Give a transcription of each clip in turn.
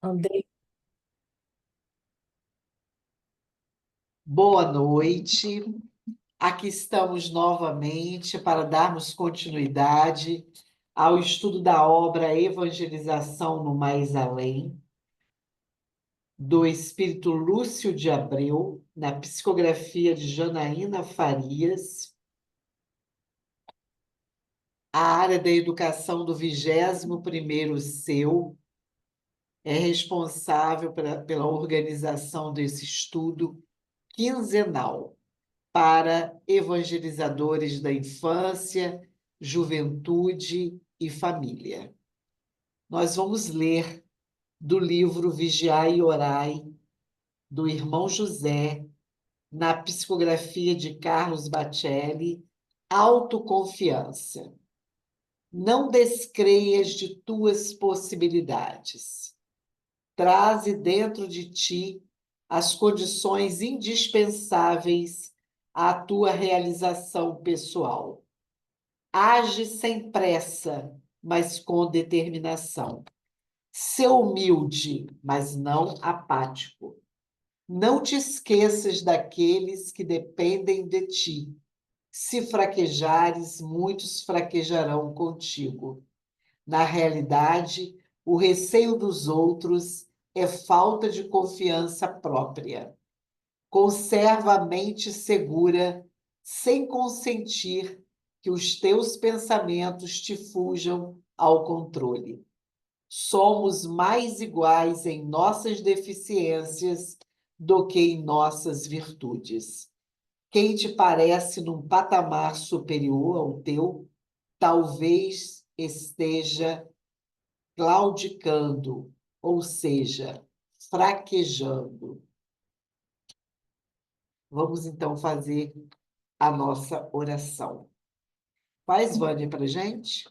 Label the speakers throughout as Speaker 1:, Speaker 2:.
Speaker 1: Andei.
Speaker 2: Boa noite. Aqui estamos novamente para darmos continuidade ao estudo da obra Evangelização no Mais Além, do espírito Lúcio de Abreu, na psicografia de Janaína Farias, a área da educação do 21º CEU é responsável pela organização desse estudo quinzenal para evangelizadores da infância, juventude e família. Nós vamos ler do livro Vigiai e Orai, do irmão José, na psicografia de Carlos Bacelli, Autoconfiança. Não descreias de tuas possibilidades. Traze dentro de ti as condições indispensáveis à tua realização pessoal. Age sem pressa, mas com determinação. Sê humilde, mas não apático. Não te esqueças daqueles que dependem de ti. Se fraquejares, muitos fraquejarão contigo. Na realidade, o receio dos outros é falta de confiança própria. Conserva a mente segura, sem consentir que os teus pensamentos te fujam ao controle. Somos mais iguais em nossas deficiências do que em nossas virtudes. Quem te parece num patamar superior ao teu, talvez esteja claudicando, ou seja, fraquejando. Vamos então fazer a nossa oração. Faz, Vânia, para a gente?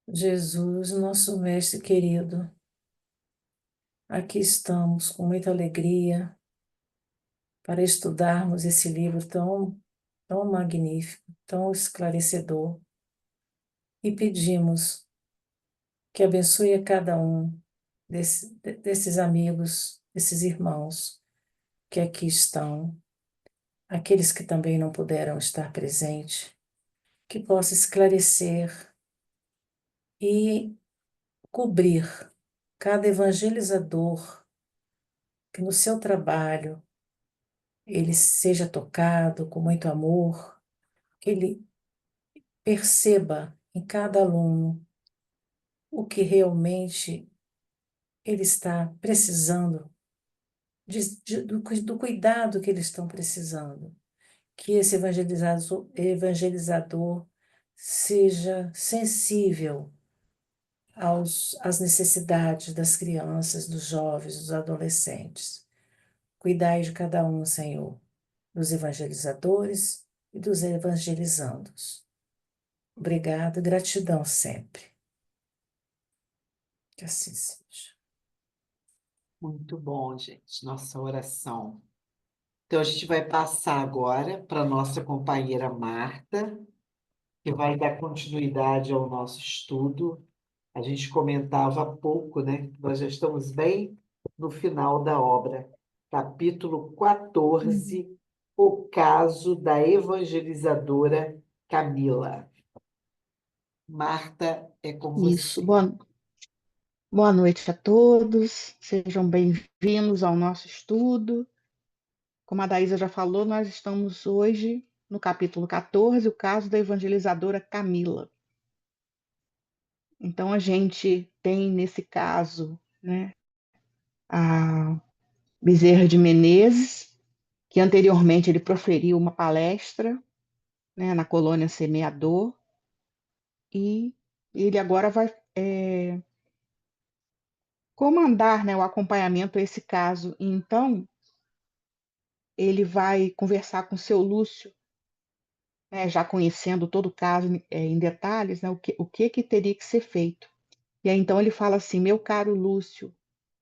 Speaker 1: Jesus, nosso mestre querido, aqui estamos com muita alegria para estudarmos esse livro tão magnífico, tão esclarecedor, e pedimos que abençoe a cada um desses amigos, desses irmãos que aqui estão, aqueles que também não puderam estar presentes, que possa esclarecer e cobrir cada evangelizador, que no seu trabalho ele seja tocado com muito amor, que ele perceba em cada aluno o que realmente ele está precisando, do cuidado que eles estão precisando, que esse evangelizador seja sensível às necessidades das crianças, dos jovens, dos adolescentes. Cuidai de cada um, Senhor, dos evangelizadores e dos evangelizandos. Obrigada, gratidão sempre. Que assim seja.
Speaker 2: Muito bom, gente, nossa oração. Então, a gente vai passar agora para a nossa companheira Marta, que vai dar continuidade ao nosso estudo. A gente comentava há pouco, né? Nós já estamos bem no final da obra. Capítulo 14, o caso da evangelizadora Camila. Marta, é com
Speaker 3: Isso.
Speaker 2: você.
Speaker 3: Boa noite a todos. Sejam bem-vindos ao nosso estudo. Como a Daísa já falou, nós estamos hoje no capítulo 14, o caso da evangelizadora Camila. Então, a gente tem nesse caso, né, a Bezerra de Menezes, que anteriormente ele proferiu uma palestra, né, na colônia Semeador, e ele agora vai comandar, né, o acompanhamento a esse caso. Então, ele vai conversar com o seu Lúcio, né, já conhecendo todo o caso em detalhes, né, o que teria que ser feito. E aí então ele fala assim: meu caro Lúcio,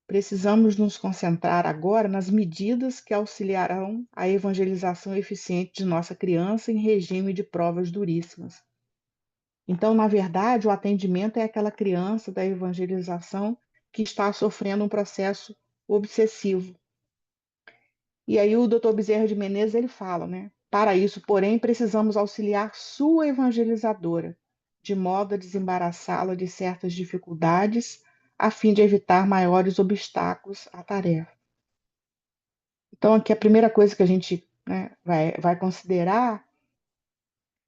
Speaker 3: precisamos nos concentrar agora nas medidas que auxiliarão a evangelização eficiente de nossa criança em regime de provas duríssimas. Então, na verdade, o atendimento é aquela criança da evangelização que está sofrendo um processo obsessivo. E aí o doutor Bezerra de Menezes ele fala, né? Para isso, porém, precisamos auxiliar sua evangelizadora, de modo a desembaraçá-la de certas dificuldades, a fim de evitar maiores obstáculos à tarefa. Então, aqui a primeira coisa que a gente, né, vai considerar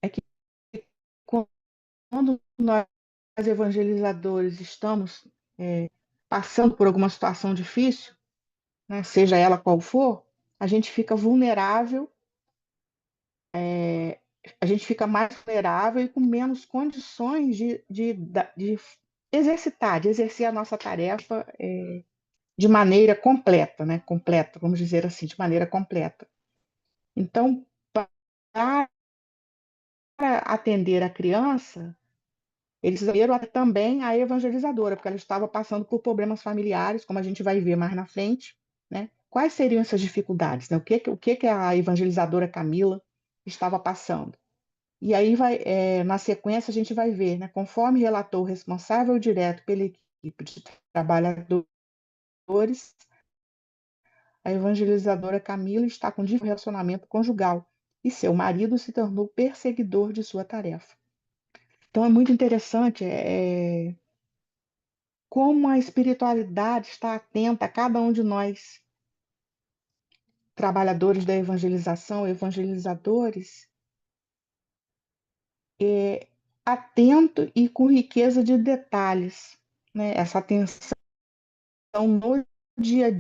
Speaker 3: é que quando nós evangelizadores estamos passando por alguma situação difícil, né, seja ela qual for, a gente fica vulnerável, a gente fica mais vulnerável e com menos condições de exercitar, de exercer a nossa tarefa de maneira completa, né? Completa, vamos dizer assim, de maneira completa. Então, para atender a criança, eles precisaram também a evangelizadora, porque ela estava passando por problemas familiares, como a gente vai ver mais na frente, né? Quais seriam essas dificuldades, né? O que a evangelizadora Camila estava passando? E aí na sequência a gente vai ver, né? Conforme relatou o responsável direto pela equipe de trabalhadores, a evangelizadora Camila está com difícil relacionamento conjugal e seu marido se tornou perseguidor de sua tarefa. Então é muito interessante como a espiritualidade está atenta a cada um de nós, trabalhadores da evangelização, evangelizadores, atento e com riqueza de detalhes, né? Essa atenção no dia a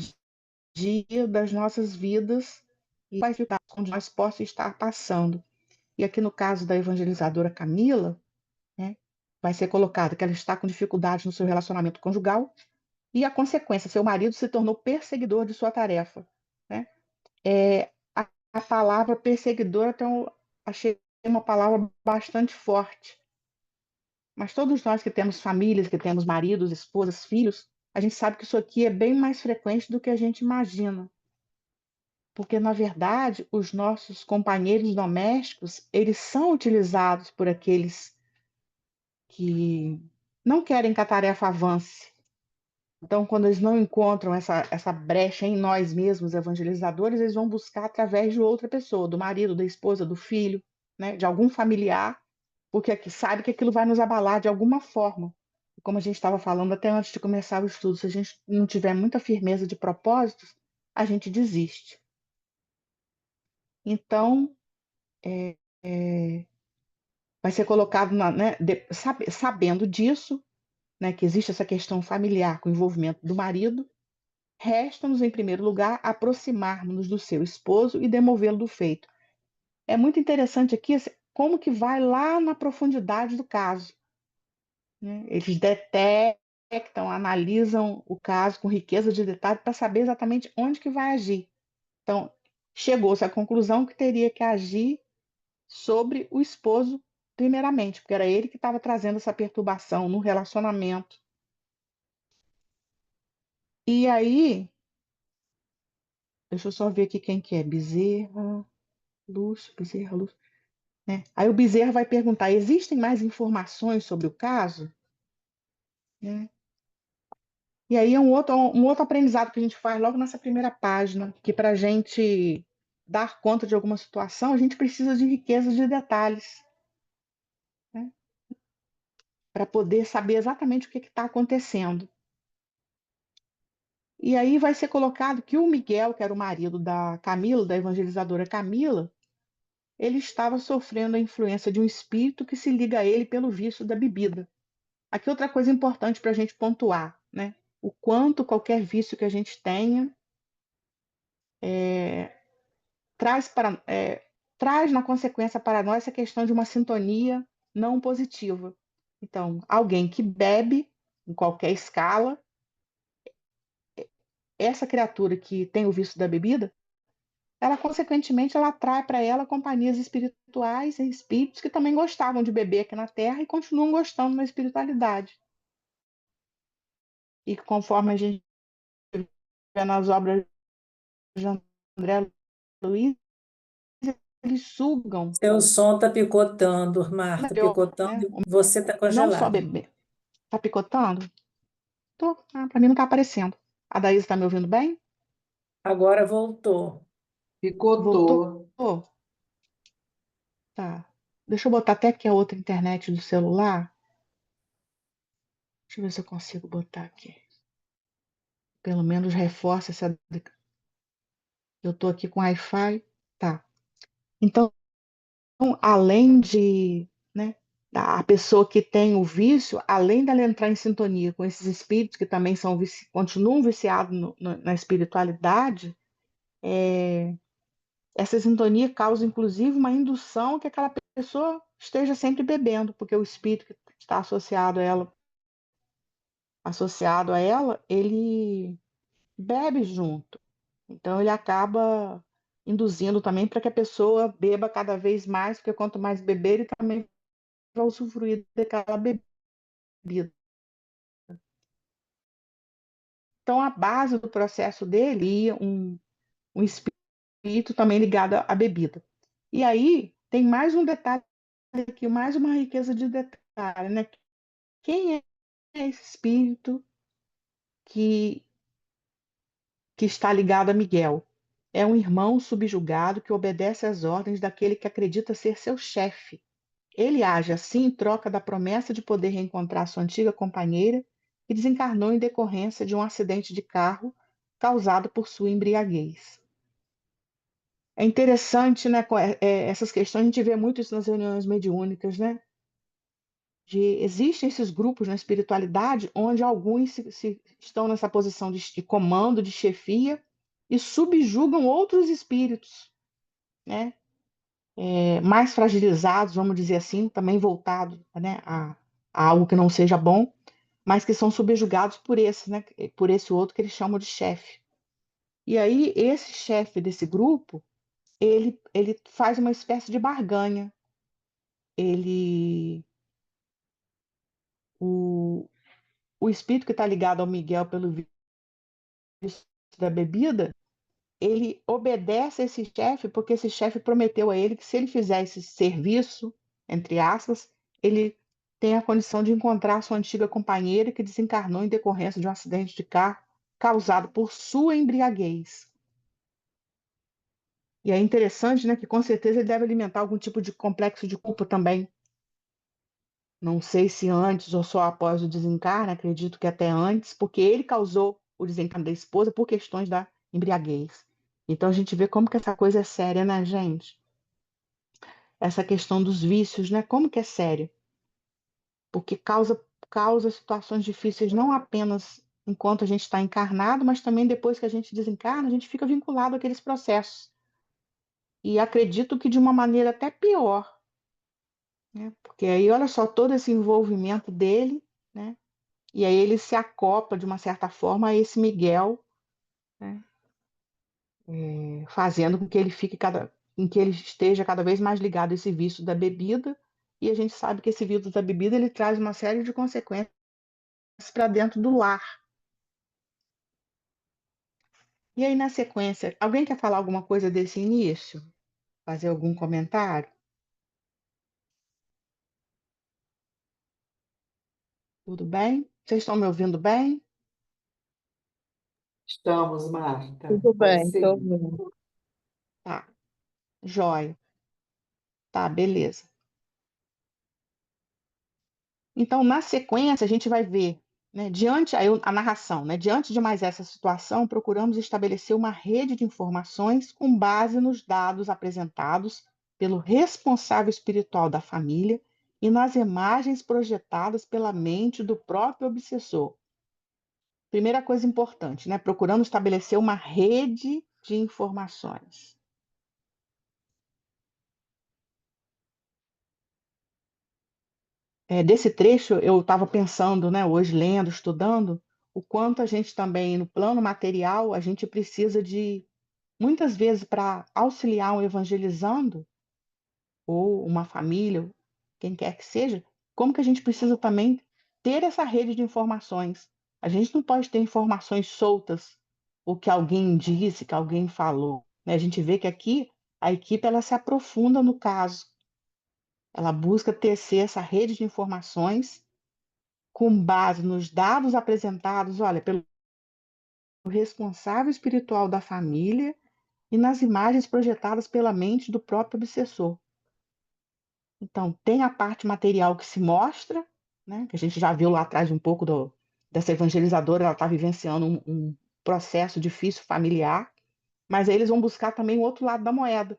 Speaker 3: dia das nossas vidas e quais dificuldades onde nós possamos estar passando. E aqui no caso da evangelizadora Camila, né, vai ser colocado que ela está com dificuldades no seu relacionamento conjugal e a consequência, seu marido se tornou perseguidor de sua tarefa, né? A palavra perseguidor, então, achei uma palavra bastante forte. Mas todos nós que temos famílias, que temos maridos, esposas, filhos, a gente sabe que isso aqui é bem mais frequente do que a gente imagina. Porque, na verdade, os nossos companheiros domésticos, eles são utilizados por aqueles que não querem que a tarefa avance. Então, quando eles não encontram essa brecha em nós mesmos, evangelizadores, eles vão buscar através de outra pessoa, do marido, da esposa, do filho, né, de algum familiar, porque sabe que aquilo vai nos abalar de alguma forma. E como a gente estava falando até antes de começar o estudo, se a gente não tiver muita firmeza de propósitos, a gente desiste. Então, vai ser colocado, né, sabendo disso, né, que existe essa questão familiar com o envolvimento do marido, resta-nos, em primeiro lugar, aproximarmos-nos do seu esposo e demovê-lo do feito. É muito interessante aqui assim, como que vai lá na profundidade do caso, né? Eles detectam, analisam o caso com riqueza de detalhe para saber exatamente onde que vai agir. Então, chegou-se à conclusão que teria que agir sobre o esposo primeiramente, porque era ele que estava trazendo essa perturbação no relacionamento. E aí, deixa eu só ver aqui quem que é, Bezerra, Lúcio, né? Aí o Bezerra vai perguntar: existem mais informações sobre o caso? Né? E aí é um outro aprendizado que a gente faz logo nessa primeira página, que para a gente dar conta de alguma situação, a gente precisa de riqueza de detalhes, né? Para poder saber exatamente o que está acontecendo. E aí vai ser colocado que o Miguel, que era o marido da Camila, da evangelizadora Camila, ele estava sofrendo a influência de um espírito que se liga a ele pelo vício da bebida. Aqui outra coisa importante para a gente pontuar, né? O quanto qualquer vício que a gente tenha traz na consequência para nós essa questão de uma sintonia não positiva. Então, alguém que bebe em qualquer escala, essa criatura que tem o vício da bebida, ela consequentemente ela atrai para ela companhias espirituais e espíritos que também gostavam de beber aqui na Terra e continuam gostando na espiritualidade. E conforme a gente vê nas obras de André Luiz, eles sugam
Speaker 1: Seu som está picotando,
Speaker 3: o
Speaker 1: Marta,
Speaker 3: melhor, né?
Speaker 1: picotando. Você está
Speaker 3: Não só
Speaker 1: congelada.
Speaker 3: beber. Tá picotando? Tô. Para mim não tá aparecendo. A Daísa está me ouvindo bem?
Speaker 1: Agora voltou.
Speaker 3: Voltou?
Speaker 2: Picotou.
Speaker 3: Tá. Deixa eu botar até aqui a outra internet do celular. Deixa eu ver se eu consigo botar aqui. Pelo menos reforça essa. Eu tô aqui com Wi-Fi. Tá. Então, além de, né, a pessoa que tem o vício, além dela entrar em sintonia com esses espíritos que também continuam viciados na espiritualidade, essa sintonia causa inclusive uma indução que aquela pessoa esteja sempre bebendo, porque o espírito que está associado a ela, ele bebe junto. Então ele acaba induzindo também para que a pessoa beba cada vez mais, porque quanto mais beber, ele também vai usufruir daquela bebida. Então a base do processo dele é um espírito também ligado à bebida. E aí tem mais um detalhe aqui, mais uma riqueza de detalhe, né? Quem é esse espírito que, que está ligado a Miguel? É um irmão subjugado que obedece às ordens daquele que acredita ser seu chefe. Ele age assim em troca da promessa de poder reencontrar sua antiga companheira, que desencarnou em decorrência de um acidente de carro causado por sua embriaguez. É interessante, né, essas questões, a gente vê muito isso nas reuniões mediúnicas, né? Existem esses grupos na espiritualidade onde alguns estão nessa posição de comando, de chefia, e subjugam outros espíritos, né? Mais fragilizados, vamos dizer assim, também voltados, né, a algo que não seja bom, mas que são subjugados por esse, né, por esse outro que eles chamam de chefe. E aí, esse chefe desse grupo, ele faz uma espécie de barganha. Ele, o, o espírito que está ligado ao Miguel pelo vício da bebida, ele obedece a esse chefe porque esse chefe prometeu a ele que se ele fizer esse serviço, entre aspas, ele tem a condição de encontrar sua antiga companheira que desencarnou em decorrência de um acidente de carro causado por sua embriaguez. E é interessante, né, que com certeza ele deve alimentar algum tipo de complexo de culpa também. Não sei se antes ou só após o desencarne, acredito que até antes, porque ele causou o desencarne da esposa por questões da embriaguez. Então a gente vê como que essa coisa é séria, né, gente? Essa questão dos vícios, né? Como que é sério? Porque causa situações difíceis não apenas enquanto a gente está encarnado, mas também depois que a gente desencarna, a gente fica vinculado àqueles processos. E acredito que de uma maneira até pior, né? Porque aí, olha só, todo esse envolvimento dele, né? E aí ele se acopla, de uma certa forma, a esse Miguel, né? Fazendo com que ele em que ele esteja cada vez mais ligado a esse vício da bebida, e a gente sabe que esse vício da bebida ele traz uma série de consequências para dentro do lar. E aí, na sequência, alguém quer falar alguma coisa desse início? Fazer algum comentário? Tudo bem? Vocês estão me ouvindo bem?
Speaker 2: Estamos, Marta.
Speaker 4: Tudo
Speaker 2: Pode
Speaker 4: bem, estou
Speaker 2: seguir.
Speaker 4: vendo.
Speaker 3: Tá, joia. Tá, beleza. Então, na sequência, a gente vai ver, né, a narração, né, diante de mais essa situação, procuramos estabelecer uma rede de informações com base nos dados apresentados pelo responsável espiritual da família e nas imagens projetadas pela mente do próprio obsessor. Primeira coisa importante, né, procurando estabelecer uma rede de informações. Desse trecho, eu estava pensando, né, hoje, lendo, estudando, o quanto a gente também, no plano material, a gente precisa de, muitas vezes, para auxiliar um evangelizando, ou uma família, quem quer que seja, como que a gente precisa também ter essa rede de informações. A gente não pode ter informações soltas, o que alguém disse, que alguém falou, né? A gente vê que aqui a equipe ela se aprofunda no caso, ela busca tecer essa rede de informações com base nos dados apresentados, olha, pelo responsável espiritual da família e nas imagens projetadas pela mente do próprio obsessor. Então, tem a parte material que se mostra, né, que a gente já viu lá atrás um pouco dessa evangelizadora, ela está vivenciando um processo difícil familiar, mas aí eles vão buscar também o outro lado da moeda,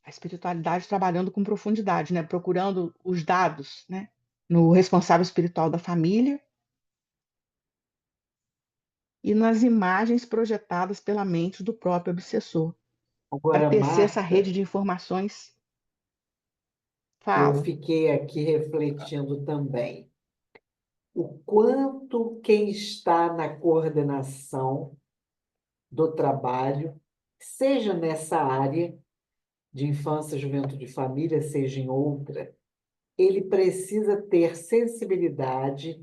Speaker 3: a espiritualidade trabalhando com profundidade, né, procurando os dados, né, no responsável espiritual da família e nas imagens projetadas pela mente do próprio obsessor, para
Speaker 2: Agora,
Speaker 3: tecer essa
Speaker 2: Marta,
Speaker 3: rede de informações.
Speaker 2: eu
Speaker 3: Fala.
Speaker 2: fiquei aqui refletindo também o quanto quem está na coordenação do trabalho, seja nessa área de infância, juventude e família, seja em outra, ele precisa ter sensibilidade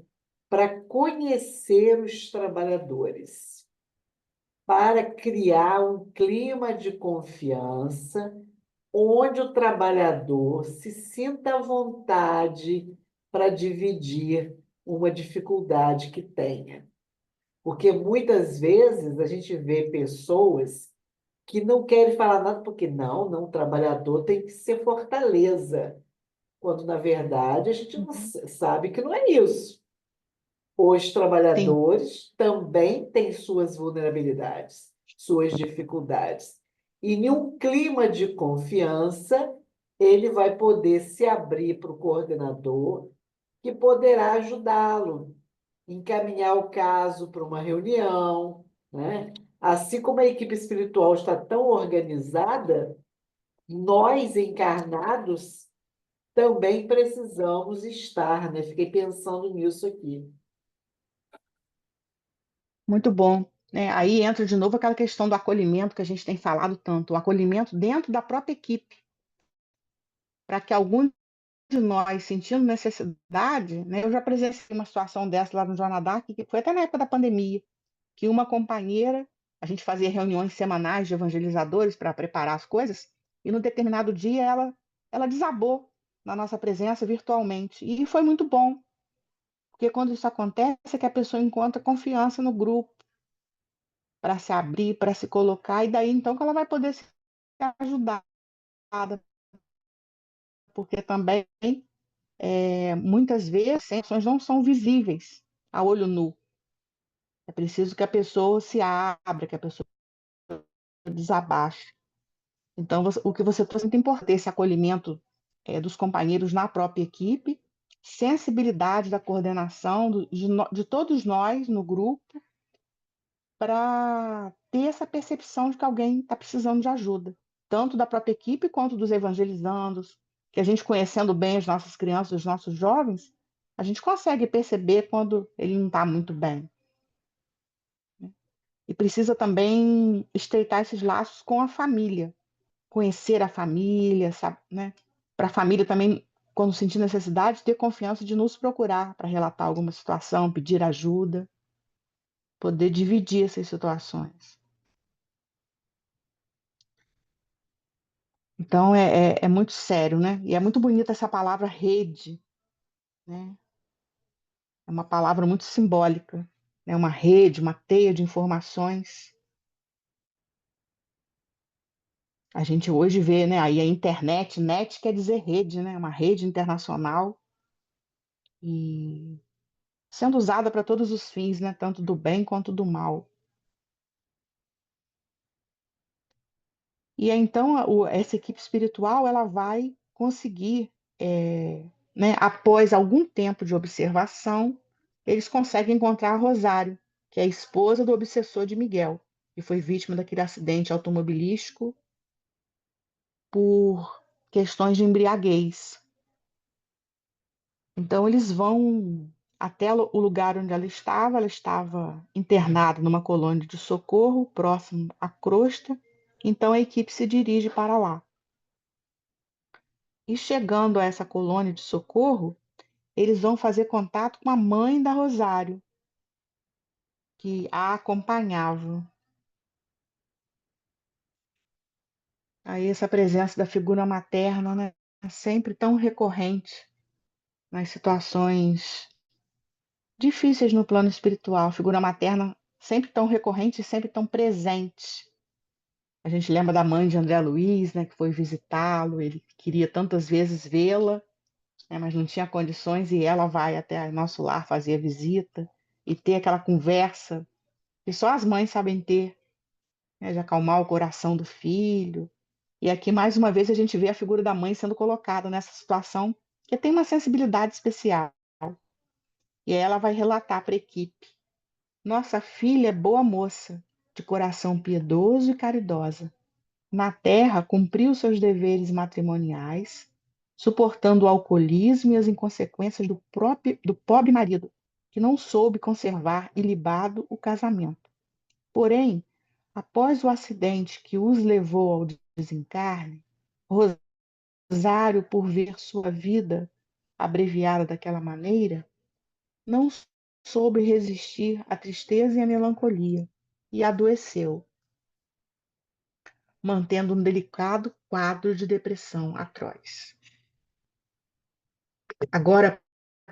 Speaker 2: para conhecer os trabalhadores, para criar um clima de confiança onde o trabalhador se sinta à vontade para dividir uma dificuldade que tenha. Porque muitas vezes a gente vê pessoas que não querem falar nada porque não, o trabalhador tem que ser fortaleza, quando na verdade a gente não
Speaker 3: Uhum.
Speaker 2: sabe que não é isso. Os
Speaker 3: Sim,
Speaker 2: trabalhadores também têm suas vulnerabilidades, suas dificuldades. E em um clima de confiança, ele vai poder se abrir para o coordenador, que poderá ajudá-lo, encaminhar o caso para uma reunião, né? Assim como a equipe espiritual está tão organizada, nós encarnados também precisamos estar, né? Fiquei pensando nisso aqui.
Speaker 3: muito bom. Né? Aí entra de novo aquela questão do acolhimento que a gente tem falado tanto, o acolhimento dentro da própria equipe, para que algum de nós sentindo necessidade, né? Eu já presenciei uma situação dessa lá no Joana d'Arc, que foi até na época da pandemia, que uma companheira, a gente fazia reuniões semanais de evangelizadores para preparar as coisas, e no determinado dia ela desabou na nossa presença virtualmente. E foi muito bom, porque quando isso acontece é que a pessoa encontra confiança no grupo para se abrir, para se colocar, e daí então que ela vai poder ser ajudada, porque também muitas vezes as ações não são visíveis a olho nu. É preciso que a pessoa se abra, que a pessoa desabafe. Então, o que você trouxe é muito importante, esse acolhimento dos companheiros na própria equipe, sensibilidade da coordenação de todos nós no grupo, para ter essa percepção de que alguém está precisando de ajuda, tanto da própria equipe quanto dos evangelizandos, que a gente conhecendo bem as nossas crianças, os nossos jovens, a gente consegue perceber quando ele não está muito bem. E precisa também estreitar esses laços com a família, conhecer a família, sabe, né? Para a família também, quando sentir necessidade, ter confiança de nos procurar para relatar alguma situação, pedir ajuda, poder dividir essas situações. Então é muito sério, né? E é muito bonita essa palavra rede, né? É uma palavra muito simbólica, né? Uma rede, uma teia de informações. A gente hoje vê, né? Aí a internet, net quer dizer rede, né? Uma rede internacional e sendo usada para todos os fins, né? Tanto do bem quanto do mal. E aí, então essa equipe espiritual ela vai conseguir, né, após algum tempo de observação, eles conseguem encontrar a Rosário, que é a esposa do obsessor de Miguel, que foi vítima daquele acidente automobilístico por questões de embriaguez. Então eles vão até o lugar onde ela estava internada numa colônia de socorro próximo à crosta. Então a equipe se dirige para lá. E chegando a essa colônia de socorro, eles vão fazer contato com a mãe da Rosário, que a acompanhava. Aí essa presença da figura materna, né, é sempre tão recorrente nas situações difíceis no plano espiritual. Figura materna sempre tão recorrente e sempre tão presente. A gente lembra da mãe de André Luiz, né, que foi visitá-lo, ele queria tantas vezes vê-la, né, mas não tinha condições e ela vai até nosso lar fazer a visita e ter aquela conversa que só as mães sabem ter, né, de acalmar o coração do filho. E aqui, mais uma vez, a gente vê a figura da mãe sendo colocada nessa situação, que tem uma sensibilidade especial. E aí ela vai relatar para a equipe: Nossa filha é boa moça, de coração piedoso e caridosa. Na terra, cumpriu seus deveres matrimoniais, suportando o alcoolismo e as inconsequências do pobre marido, que não soube conservar ilibado o casamento. Porém, após o acidente que os levou ao desencarne, Rosário, por ver sua vida abreviada daquela maneira, não soube resistir à tristeza e à melancolia e adoeceu, mantendo um delicado quadro de depressão atroz. Agora,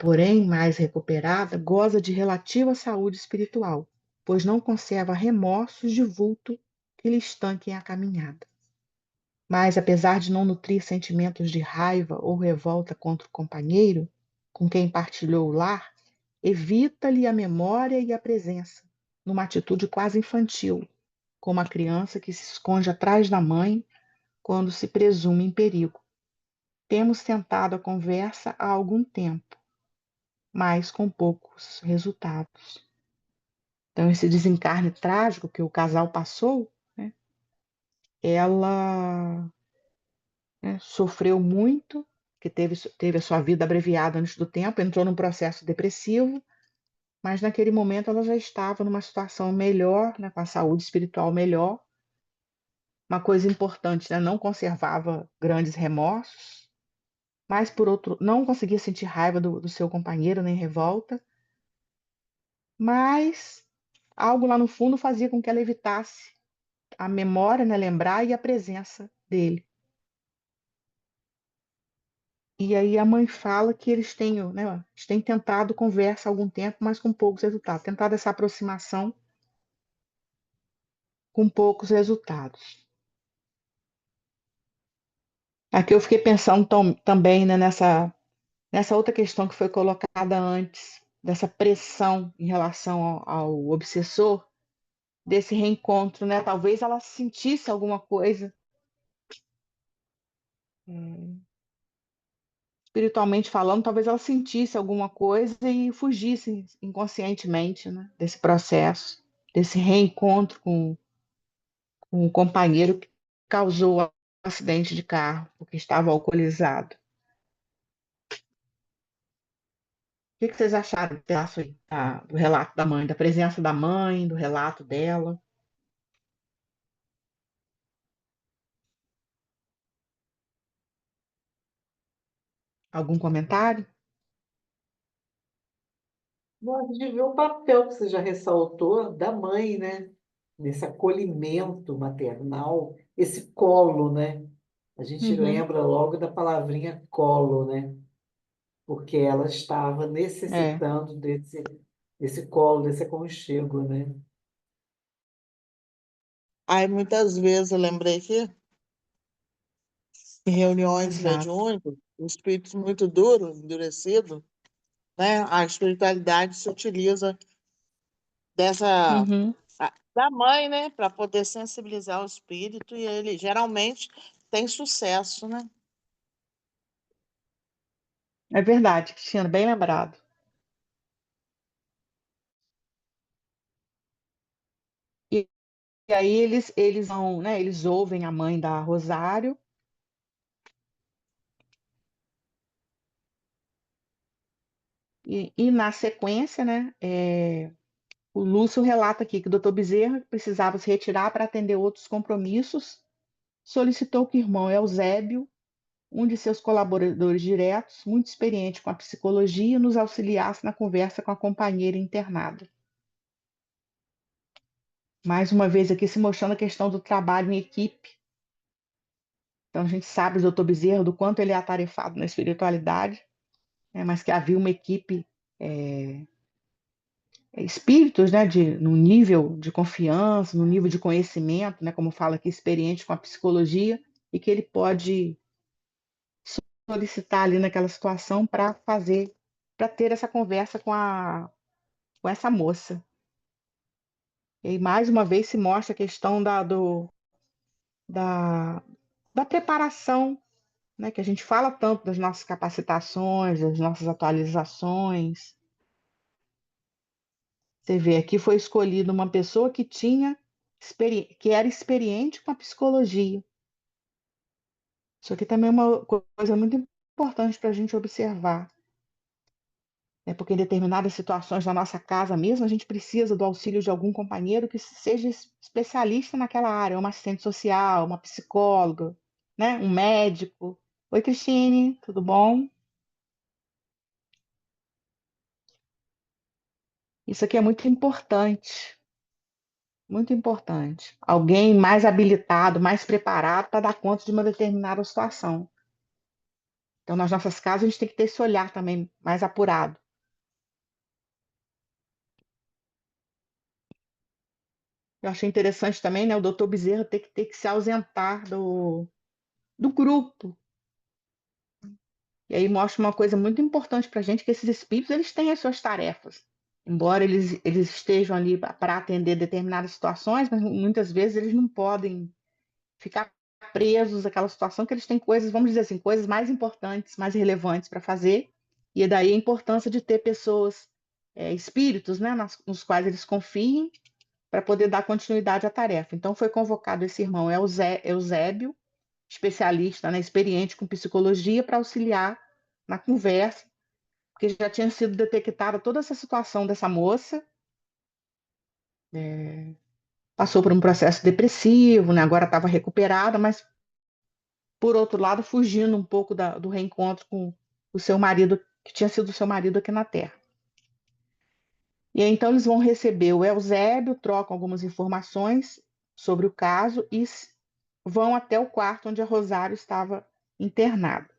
Speaker 3: porém, mais recuperada, goza de relativa saúde espiritual, pois não conserva remorsos de vulto que lhe estanquem a caminhada. Mas, apesar de não nutrir sentimentos de raiva ou revolta contra o companheiro com quem partilhou o lar, evita-lhe a memória e a presença, numa atitude quase infantil, como a criança que se esconde atrás da mãe quando se presume em perigo. Temos tentado a conversa há algum tempo, mas com poucos resultados. Então, esse desencarne trágico que o casal passou, né, ela, né, sofreu muito, que teve a sua vida abreviada antes do tempo, entrou num processo depressivo, mas naquele momento ela já estava numa situação melhor, né, com a saúde espiritual melhor. Uma coisa importante, né, não conservava grandes remorsos, mas por outro, não conseguia sentir raiva do seu companheiro nem revolta, mas algo lá no fundo fazia com que ela evitasse a memória, né, lembrar e a presença dele. E aí a mãe fala que eles têm tentado conversa há algum tempo, mas com poucos resultados, tentado essa aproximação com poucos resultados. Aqui eu fiquei pensando também, né, nessa outra questão que foi colocada antes, dessa pressão em relação ao obsessor, desse reencontro, né? Talvez ela sentisse alguma coisa, espiritualmente falando, talvez ela sentisse alguma coisa e fugisse inconscientemente, né, desse processo, desse reencontro com o companheiro que causou o acidente de carro, porque estava alcoolizado. O que vocês acharam do pedaço aí, do relato da mãe, da presença da mãe, do relato dela? Algum comentário?
Speaker 2: Bom, a gente vê o papel que você já ressaltou da mãe, né? Nesse acolhimento maternal, esse colo, né? A gente
Speaker 3: Uhum,
Speaker 2: lembra logo da palavrinha colo, né? Porque ela estava
Speaker 3: é,
Speaker 2: necessitando desse colo, desse aconchego, né?
Speaker 4: Aí muitas vezes eu lembrei que em reuniões
Speaker 3: exato.
Speaker 4: mediúnicas, espíritos muito duros, endurecidos, né? A espiritualidade se utiliza dessa
Speaker 3: Uhum,
Speaker 4: da mãe, né, para poder sensibilizar o espírito e ele geralmente tem sucesso, né?
Speaker 3: é verdade, Cristina, bem lembrado. E, e aí eles vão, né, eles ouvem a mãe da Rosário e na sequência, né, o Lúcio relata aqui que o doutor Bezerra precisava se retirar para atender outros compromissos, solicitou que o irmão Eusébio, um de seus colaboradores diretos, muito experiente com a psicologia, nos auxiliasse na conversa com a companheira internada. Mais uma vez aqui se mostrando a questão do trabalho em equipe, Então, a gente sabe do Dr. Bezerra do quanto ele é atarefado na espiritualidade, né, mas que havia uma equipe, espíritos, né, no nível de confiança, no nível de conhecimento, né, como fala aqui, experiente com a psicologia, e que ele pode solicitar ali naquela situação para ter essa conversa com essa moça. E aí, mais uma vez, se mostra a questão da, da preparação, né, que a gente fala tanto das nossas capacitações, das nossas atualizações. Você vê, aqui foi escolhida uma pessoa que que era experiente com a psicologia. Isso aqui também é uma coisa muito importante para a gente observar, né? Porque em determinadas situações da nossa casa mesmo, a gente precisa do auxílio de algum companheiro que seja especialista naquela área, uma assistente social, uma psicóloga, né? Um médico. Oi, Cristine, tudo bom? Isso aqui é muito importante, muito importante. Alguém mais habilitado, mais preparado para dar conta de uma determinada situação. Então, nas nossas casas, a gente tem que ter esse olhar também mais apurado. Eu achei interessante também, né, o doutor Bezerra ter que se ausentar do grupo. E aí mostra uma coisa muito importante para a gente, que esses espíritos eles têm as suas tarefas. Embora eles estejam ali para atender determinadas situações, mas muitas vezes eles não podem ficar presos àquela situação, que eles têm coisas, vamos dizer assim, coisas mais importantes, mais relevantes para fazer. E daí a importância de ter pessoas, espíritos, né, nos quais eles confiem, para poder dar continuidade à tarefa. Então foi convocado esse irmão Eusébio, especialista, né, experiente com psicologia, para auxiliar na conversa, porque já tinha sido detectada toda essa situação dessa moça, passou por um processo depressivo, né, agora estava recuperada, mas, por outro lado, fugindo um pouco do reencontro com o seu marido, que tinha sido o seu marido aqui na Terra. E aí, então eles vão receber o Eusébio, trocam algumas informações sobre o caso e vão até o quarto onde a Rosário estava internada.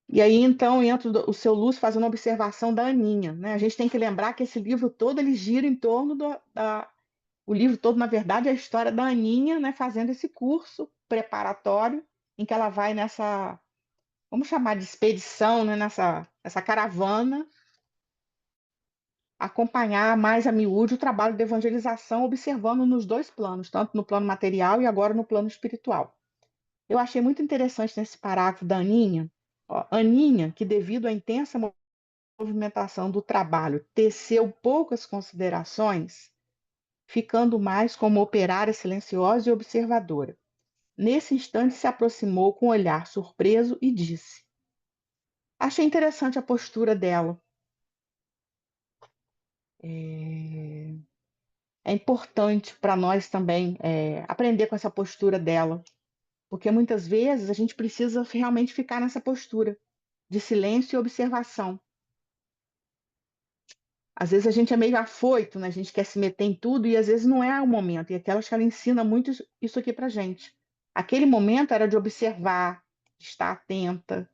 Speaker 3: E aí, então, entra o seu Lúcio fazendo uma observação da Aninha, né? A gente tem que lembrar que esse livro todo ele gira em torno o livro todo, na verdade, é a história da Aninha, né, fazendo esse curso preparatório em que ela vai nessa, vamos chamar de expedição, né, nessa caravana, acompanhar mais a miúde o trabalho de evangelização, observando nos dois planos, tanto no plano material e agora no plano espiritual. Eu achei muito interessante nesse parágrafo da Aninha, ó, Aninha, que devido à intensa movimentação do trabalho, teceu poucas considerações, ficando mais como operária silenciosa e observadora. Nesse instante se aproximou com um olhar surpreso e disse: Achei interessante a postura dela. É importante para nós também aprender com essa postura dela, porque muitas vezes a gente precisa realmente ficar nessa postura de silêncio e observação. Às vezes a gente é meio afoito, né? A gente quer se meter em tudo e às vezes não é o momento. E aquela acho que ela ensina muito isso aqui para gente. Aquele momento era de observar, de estar atenta.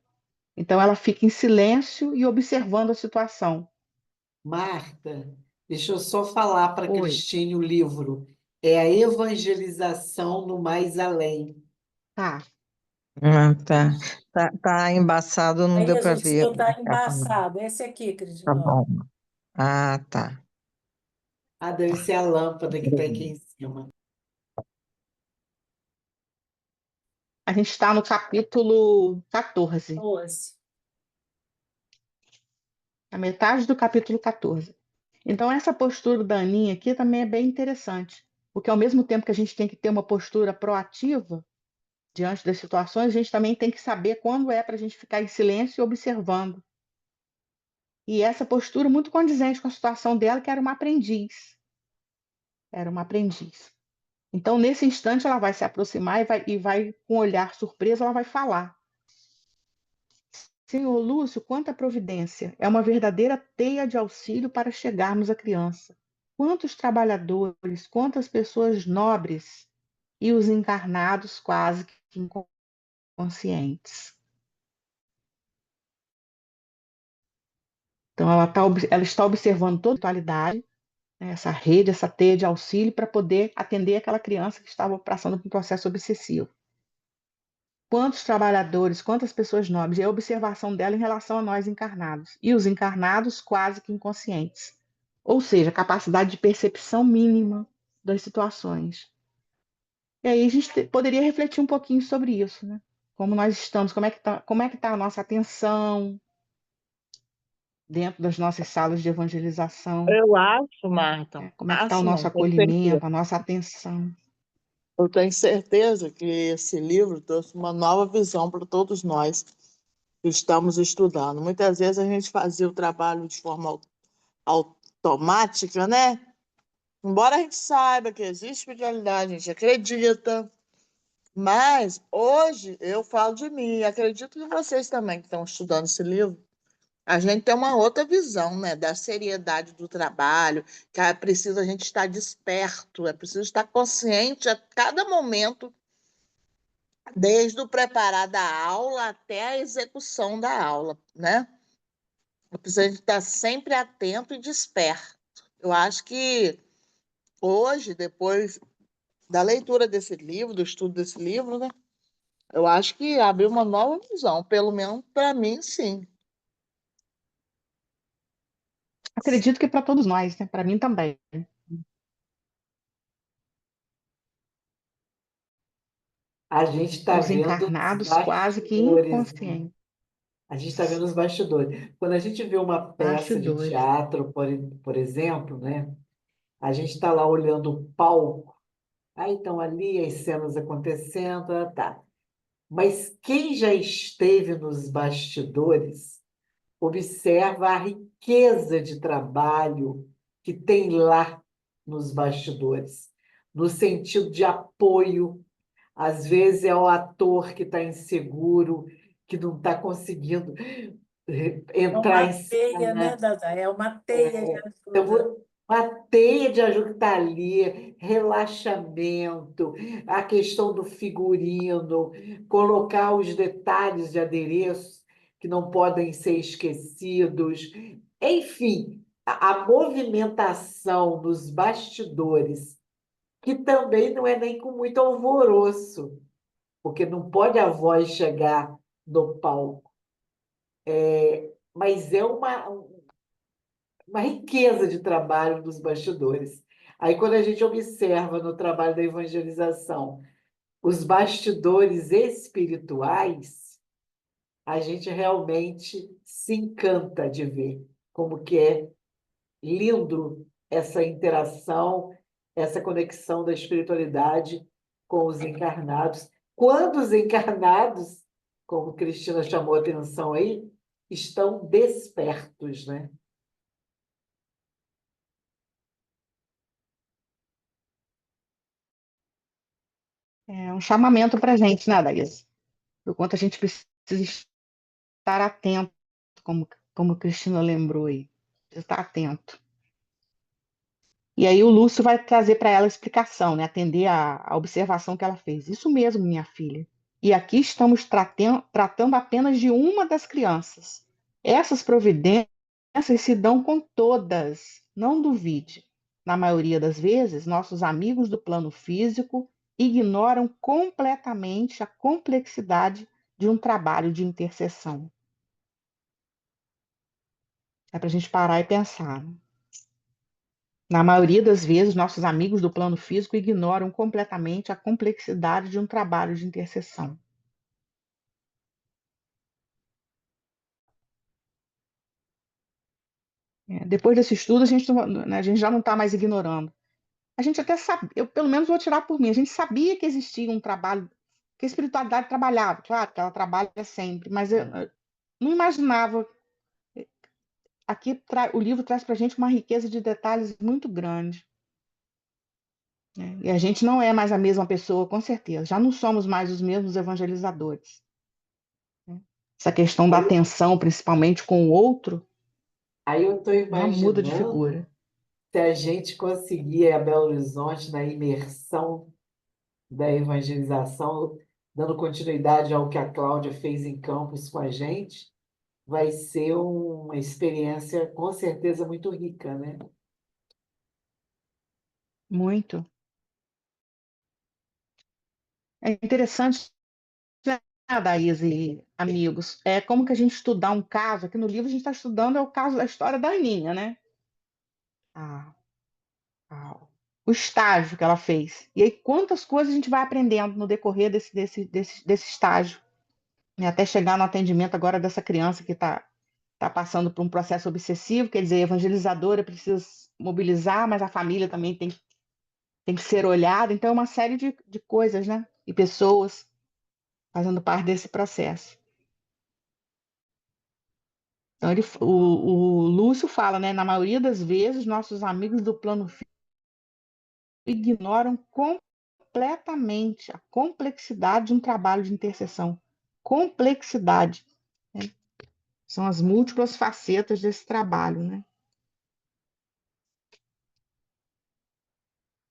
Speaker 3: Então ela fica em silêncio e observando a situação.
Speaker 2: Marta, deixa eu só falar para
Speaker 3: Oi,
Speaker 2: Cristine o livro. É a Evangelização no Mais Além.
Speaker 3: tá.
Speaker 5: Ah, tá. Tá embaçado, não deu
Speaker 1: Aí a
Speaker 5: para
Speaker 1: gente
Speaker 5: ver
Speaker 1: seu tá
Speaker 5: a capa, não.
Speaker 1: embaçado. Esse aqui,
Speaker 5: Tá
Speaker 1: Cristina.
Speaker 5: bom. Ah, tá.
Speaker 2: Ah, deve ser a lâmpada que está aqui em cima.
Speaker 3: A gente está no capítulo 14,
Speaker 1: 12.
Speaker 3: a metade do capítulo 14. Então, essa postura da Aninha aqui também é bem interessante, porque ao mesmo tempo que a gente tem que ter uma postura proativa diante das situações, a gente também tem que saber quando é para a gente ficar em silêncio e observando. E essa postura muito condizente com a situação dela, que era uma aprendiz. Era uma aprendiz. Então, nesse instante, ela vai se aproximar e vai com um olhar surpreso, ela vai falar. Senhor Lúcio, quanta providência! É uma verdadeira teia de auxílio para chegarmos à criança. Quantos trabalhadores, quantas pessoas nobres e os encarnados quase que inconscientes. Então, ela está observando toda a atualidade, né, essa rede, essa teia de auxílio, para poder atender aquela criança que estava passando por um processo obsessivo. Quantos trabalhadores, quantas pessoas nobres, e a observação dela em relação a nós encarnados. E os encarnados quase que inconscientes. Ou seja, capacidade de percepção mínima das situações. E aí a gente poderia refletir um pouquinho sobre isso, né? Como nós estamos, como é que tá a nossa atenção dentro das nossas salas de evangelização,
Speaker 4: Eu acho, Marta,
Speaker 3: né? Como é que está o
Speaker 4: acho
Speaker 3: nosso
Speaker 4: não, tenho certeza.
Speaker 3: acolhimento, a nossa atenção.
Speaker 4: Eu tenho certeza que esse livro trouxe uma nova visão para todos nós que estamos estudando. Muitas vezes a gente fazia o trabalho de forma automática, né? Embora a gente saiba que existe espiritualidade, a gente acredita, mas hoje eu falo de mim, acredito que vocês também que estão estudando esse livro, a gente tem uma outra visão, né, da seriedade do trabalho, que é preciso a gente estar desperto, é preciso estar consciente a cada momento, desde o preparar da aula até a execução da aula, né? É preciso a gente estar sempre atento e desperto. Eu acho que hoje, depois da leitura desse livro, do estudo desse livro, né? Eu acho que abriu uma nova visão, pelo menos para mim, sim.
Speaker 3: Acredito que para todos nós, né? Para mim também.
Speaker 2: A gente está
Speaker 3: Os
Speaker 2: vendo os
Speaker 3: encarnados quase que
Speaker 2: bastidores, né?
Speaker 3: inconscientes.
Speaker 2: A gente está vendo os bastidores. Quando a gente vê uma peça de
Speaker 3: Bastidores.
Speaker 2: teatro, por exemplo, né? A gente está lá olhando o palco, aí estão ali as cenas acontecendo, tá. Mas quem já esteve nos bastidores observa a riqueza de trabalho que tem lá nos bastidores, no sentido de apoio. Às vezes é o ator que está inseguro, que não está conseguindo
Speaker 1: É
Speaker 2: entrar em
Speaker 1: uma teia, né,
Speaker 2: cena.
Speaker 1: Dada? É uma teia de
Speaker 2: Então,
Speaker 1: ajuda.
Speaker 2: uma teia de ajuda que está ali, relaxamento, a questão do figurino, colocar os detalhes de adereços que não podem ser esquecidos. Enfim, a movimentação nos bastidores, que também não é nem com muito alvoroço, porque não pode a voz chegar no palco, mas é uma riqueza de trabalho dos bastidores. Aí, quando a gente observa no trabalho da evangelização os bastidores espirituais, a gente realmente se encanta de ver como que é lindo essa interação, essa conexão da espiritualidade com os encarnados. Quando os encarnados, como Cristina chamou a atenção aí, estão despertos, né?
Speaker 3: É um chamamento para a gente, né, Daísa? Por quanto a gente precisa estar atento, como a Cristina lembrou aí. Precisa estar atento. E aí o Lúcio vai trazer para ela a explicação, né? Atender a observação que ela fez. Isso mesmo, minha filha. E aqui estamos tratando apenas de uma das crianças. Essas providências se dão com todas, não duvide. Na maioria das vezes, nossos amigos do plano físico ignoram completamente a complexidade de um trabalho de intercessão. É para a gente parar e pensar, né? Na maioria das vezes, nossos amigos do plano físico ignoram completamente a complexidade de um trabalho de intercessão. Depois desse estudo, né, a gente já não está mais ignorando. A gente até sabe, eu pelo menos vou tirar por mim, a gente sabia que existia um trabalho, que a espiritualidade trabalhava, claro que ela trabalha sempre, mas eu não imaginava. Aqui o livro traz para a gente uma riqueza de detalhes muito grande, né? E a gente não é mais a mesma pessoa, com certeza. Já não somos mais os mesmos evangelizadores, né? Essa questão da atenção, principalmente com o outro,
Speaker 2: Aí eu estou
Speaker 3: ela muda de
Speaker 2: imaginando
Speaker 3: figura.
Speaker 2: se a gente conseguir a Belo Horizonte na imersão da evangelização, dando continuidade ao que a Cláudia fez em campus com a gente, vai ser uma experiência com certeza muito rica, né?
Speaker 3: Muito. É interessante, né, Adaís e amigos, é como que a gente estudar um caso, aqui no livro a gente está estudando é o caso da história da Aninha, né? A- a- o estágio que ela fez. E aí, quantas coisas a gente vai aprendendo no decorrer desse estágio, né? Até chegar no atendimento agora dessa criança que está passando por um processo obsessivo, quer dizer, a evangelizadora precisa mobilizar, mas a família também tem que ser olhada. Então, é uma série de coisas, né? E pessoas fazendo parte desse processo. Então, o Lúcio fala, né? Na maioria das vezes, nossos amigos do plano físico ignoram completamente a complexidade de um trabalho de intercessão. Complexidade, né? São as múltiplas facetas desse trabalho, né?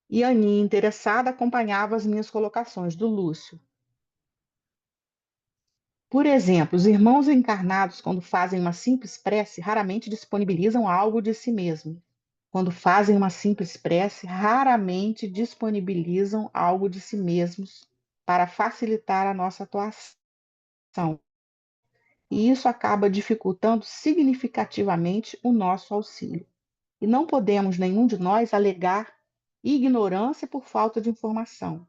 Speaker 3: E a Aninha, interessada, acompanhava as minhas colocações do Lúcio. Por exemplo, os irmãos encarnados, quando fazem uma simples prece, raramente disponibilizam algo de si mesmo. Quando fazem uma simples prece, raramente disponibilizam algo de si mesmos para facilitar a nossa atuação. E isso acaba dificultando significativamente o nosso auxílio. E não podemos, nenhum de nós, alegar ignorância por falta de informação.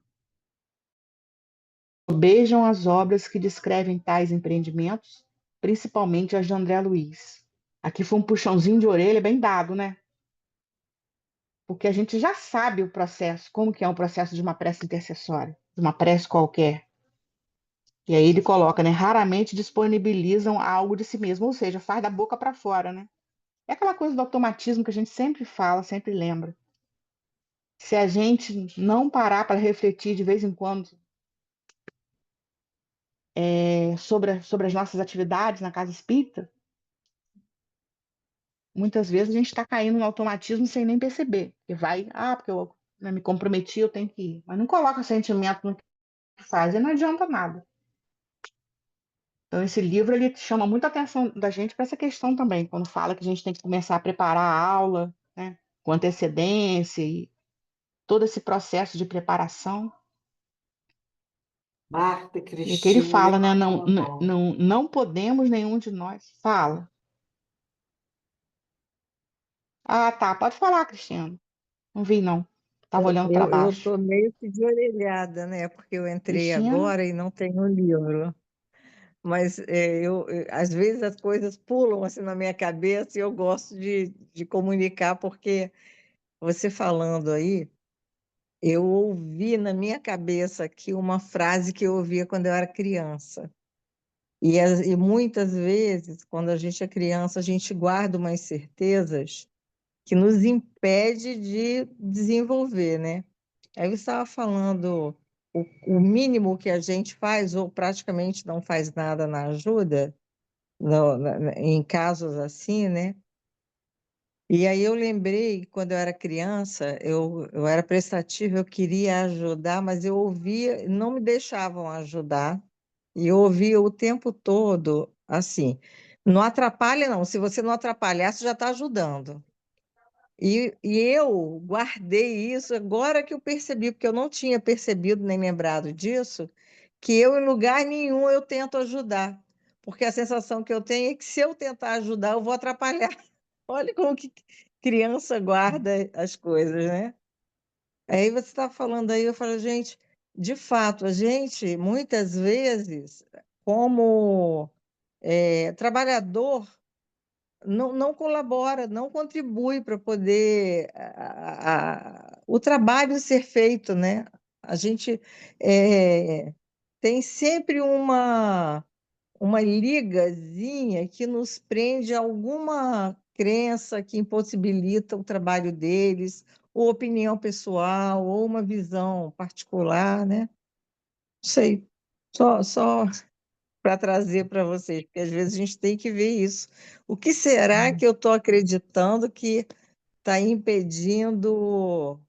Speaker 3: Beijam as obras que descrevem tais empreendimentos, principalmente as de André Luiz. Aqui foi um puxãozinho de orelha bem dado, né? Porque a gente já sabe o processo, como que é um processo de uma prece intercessória, de uma prece qualquer. E aí ele coloca, né? Raramente disponibilizam algo de si mesmo, ou seja, faz da boca para fora, né? É aquela coisa do automatismo que a gente sempre fala, sempre lembra. Se a gente não parar para refletir de vez em quando sobre as nossas atividades na casa espírita, muitas vezes a gente está caindo no automatismo sem nem perceber. Que vai, porque eu, né, me comprometi, eu tenho que ir. Mas não coloca sentimento no que faz e não adianta nada. Então, esse livro ele chama muita atenção da gente para essa questão também, quando fala que a gente tem que começar a preparar a aula, né, com antecedência e todo esse processo de preparação.
Speaker 2: Marta,
Speaker 3: E aqui ele
Speaker 2: Cristina,
Speaker 3: fala, né,
Speaker 2: levantou a mão.
Speaker 3: não podemos nenhum de nós. Fala. Ah, tá, pode falar, Cristiano. Não vi, não. Estava olhando para
Speaker 5: Eu
Speaker 3: baixo.
Speaker 5: estou meio que de orelhada, né? Porque eu entrei
Speaker 3: Cristina?
Speaker 5: agora e não tenho livro. Mas às vezes as coisas pulam assim na minha cabeça e eu gosto de comunicar, porque você falando aí, eu ouvi na minha cabeça aqui uma frase que eu ouvia quando eu era criança. E muitas vezes, quando a gente é criança, a gente guarda umas certezas que nos impede de desenvolver, né? Aí você estava falando o mínimo que a gente faz, ou praticamente não faz nada na ajuda, em casos assim, né? E aí eu lembrei, quando eu era criança, eu era prestativa, eu queria ajudar, mas eu ouvia, não me deixavam ajudar, e eu ouvia o tempo todo, assim, não atrapalha não, se você não atrapalhar, você já está ajudando. E eu guardei isso agora que eu percebi, porque eu não tinha percebido nem lembrado disso, que eu, em lugar nenhum, eu tento ajudar. Porque a sensação que eu tenho é que se eu tentar ajudar, eu vou atrapalhar. Olha como que criança guarda as coisas, né? Aí você está falando aí, eu falo, gente, de fato, a gente, muitas vezes, como trabalhador, não colabora, não contribui para poder o trabalho ser feito, né? A gente tem sempre uma ligazinha que nos prende a alguma crença que impossibilita o trabalho deles, ou opinião pessoal, ou uma visão particular, né? Não sei, só para trazer para vocês, porque às vezes a gente tem que ver isso. O que será que eu estou acreditando que está impedindo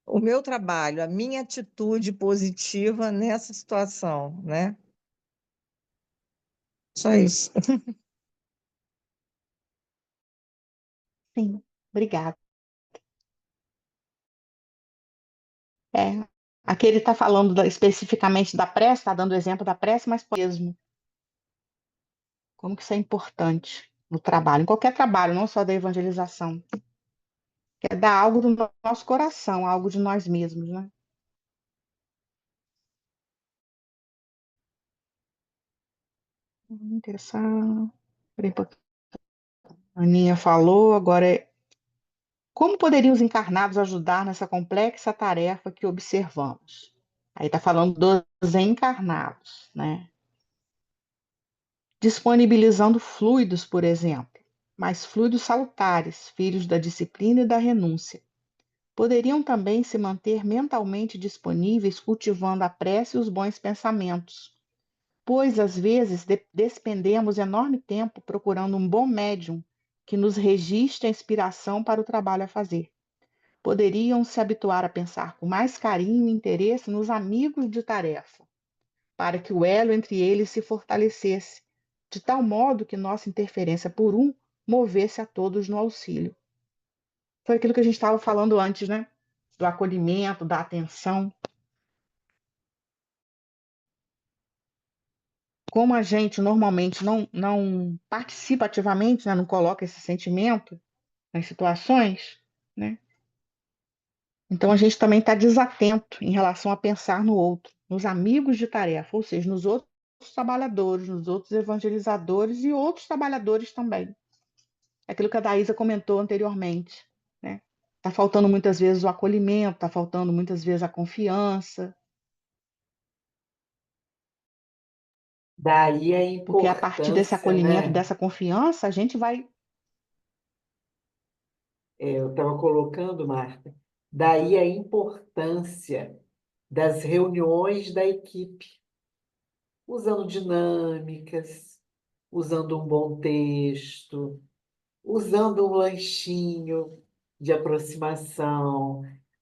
Speaker 5: o meu trabalho, a minha atitude positiva nessa situação, né? Só isso.
Speaker 3: Sim, obrigada. É, aqui ele está falando especificamente da prece, está dando o exemplo da prece, mas mesmo, como que isso é importante no trabalho, em qualquer trabalho, não só da evangelização, que é dar algo do nosso coração, algo de nós mesmos, né? Interessante. Peraí um pouquinho. A Aninha falou, agora é como poderiam os encarnados ajudar nessa complexa tarefa que observamos? Aí está falando dos encarnados, né? Disponibilizando fluidos, por exemplo, mas fluidos salutares, filhos da disciplina e da renúncia. Poderiam também se manter mentalmente disponíveis, cultivando a prece e os bons pensamentos, pois às vezes despendemos enorme tempo procurando um bom médium que nos registre a inspiração para o trabalho a fazer. Poderiam se habituar a pensar com mais carinho e interesse nos amigos de tarefa, para que o elo entre eles se fortalecesse, de tal modo que nossa interferência por um movesse a todos no auxílio. Foi aquilo que a gente estava falando antes, né? Do acolhimento, da atenção. Como a gente normalmente não participa ativamente, né? Não coloca esse sentimento nas situações, né? Então a gente também está desatento em relação a pensar no outro, nos amigos de tarefa, ou seja, nos outros trabalhadores, nos outros evangelizadores e outros trabalhadores também. É aquilo que a Daísa comentou anteriormente, né? Está faltando muitas vezes o acolhimento, está faltando muitas vezes a confiança,
Speaker 2: Daí a
Speaker 3: porque a partir desse
Speaker 2: importância,
Speaker 3: acolhimento,
Speaker 2: né?
Speaker 3: dessa confiança, a gente vai.
Speaker 2: Eu estava colocando, Marta, daí a importância das reuniões da equipe, usando dinâmicas, usando um bom texto, usando um lanchinho de aproximação,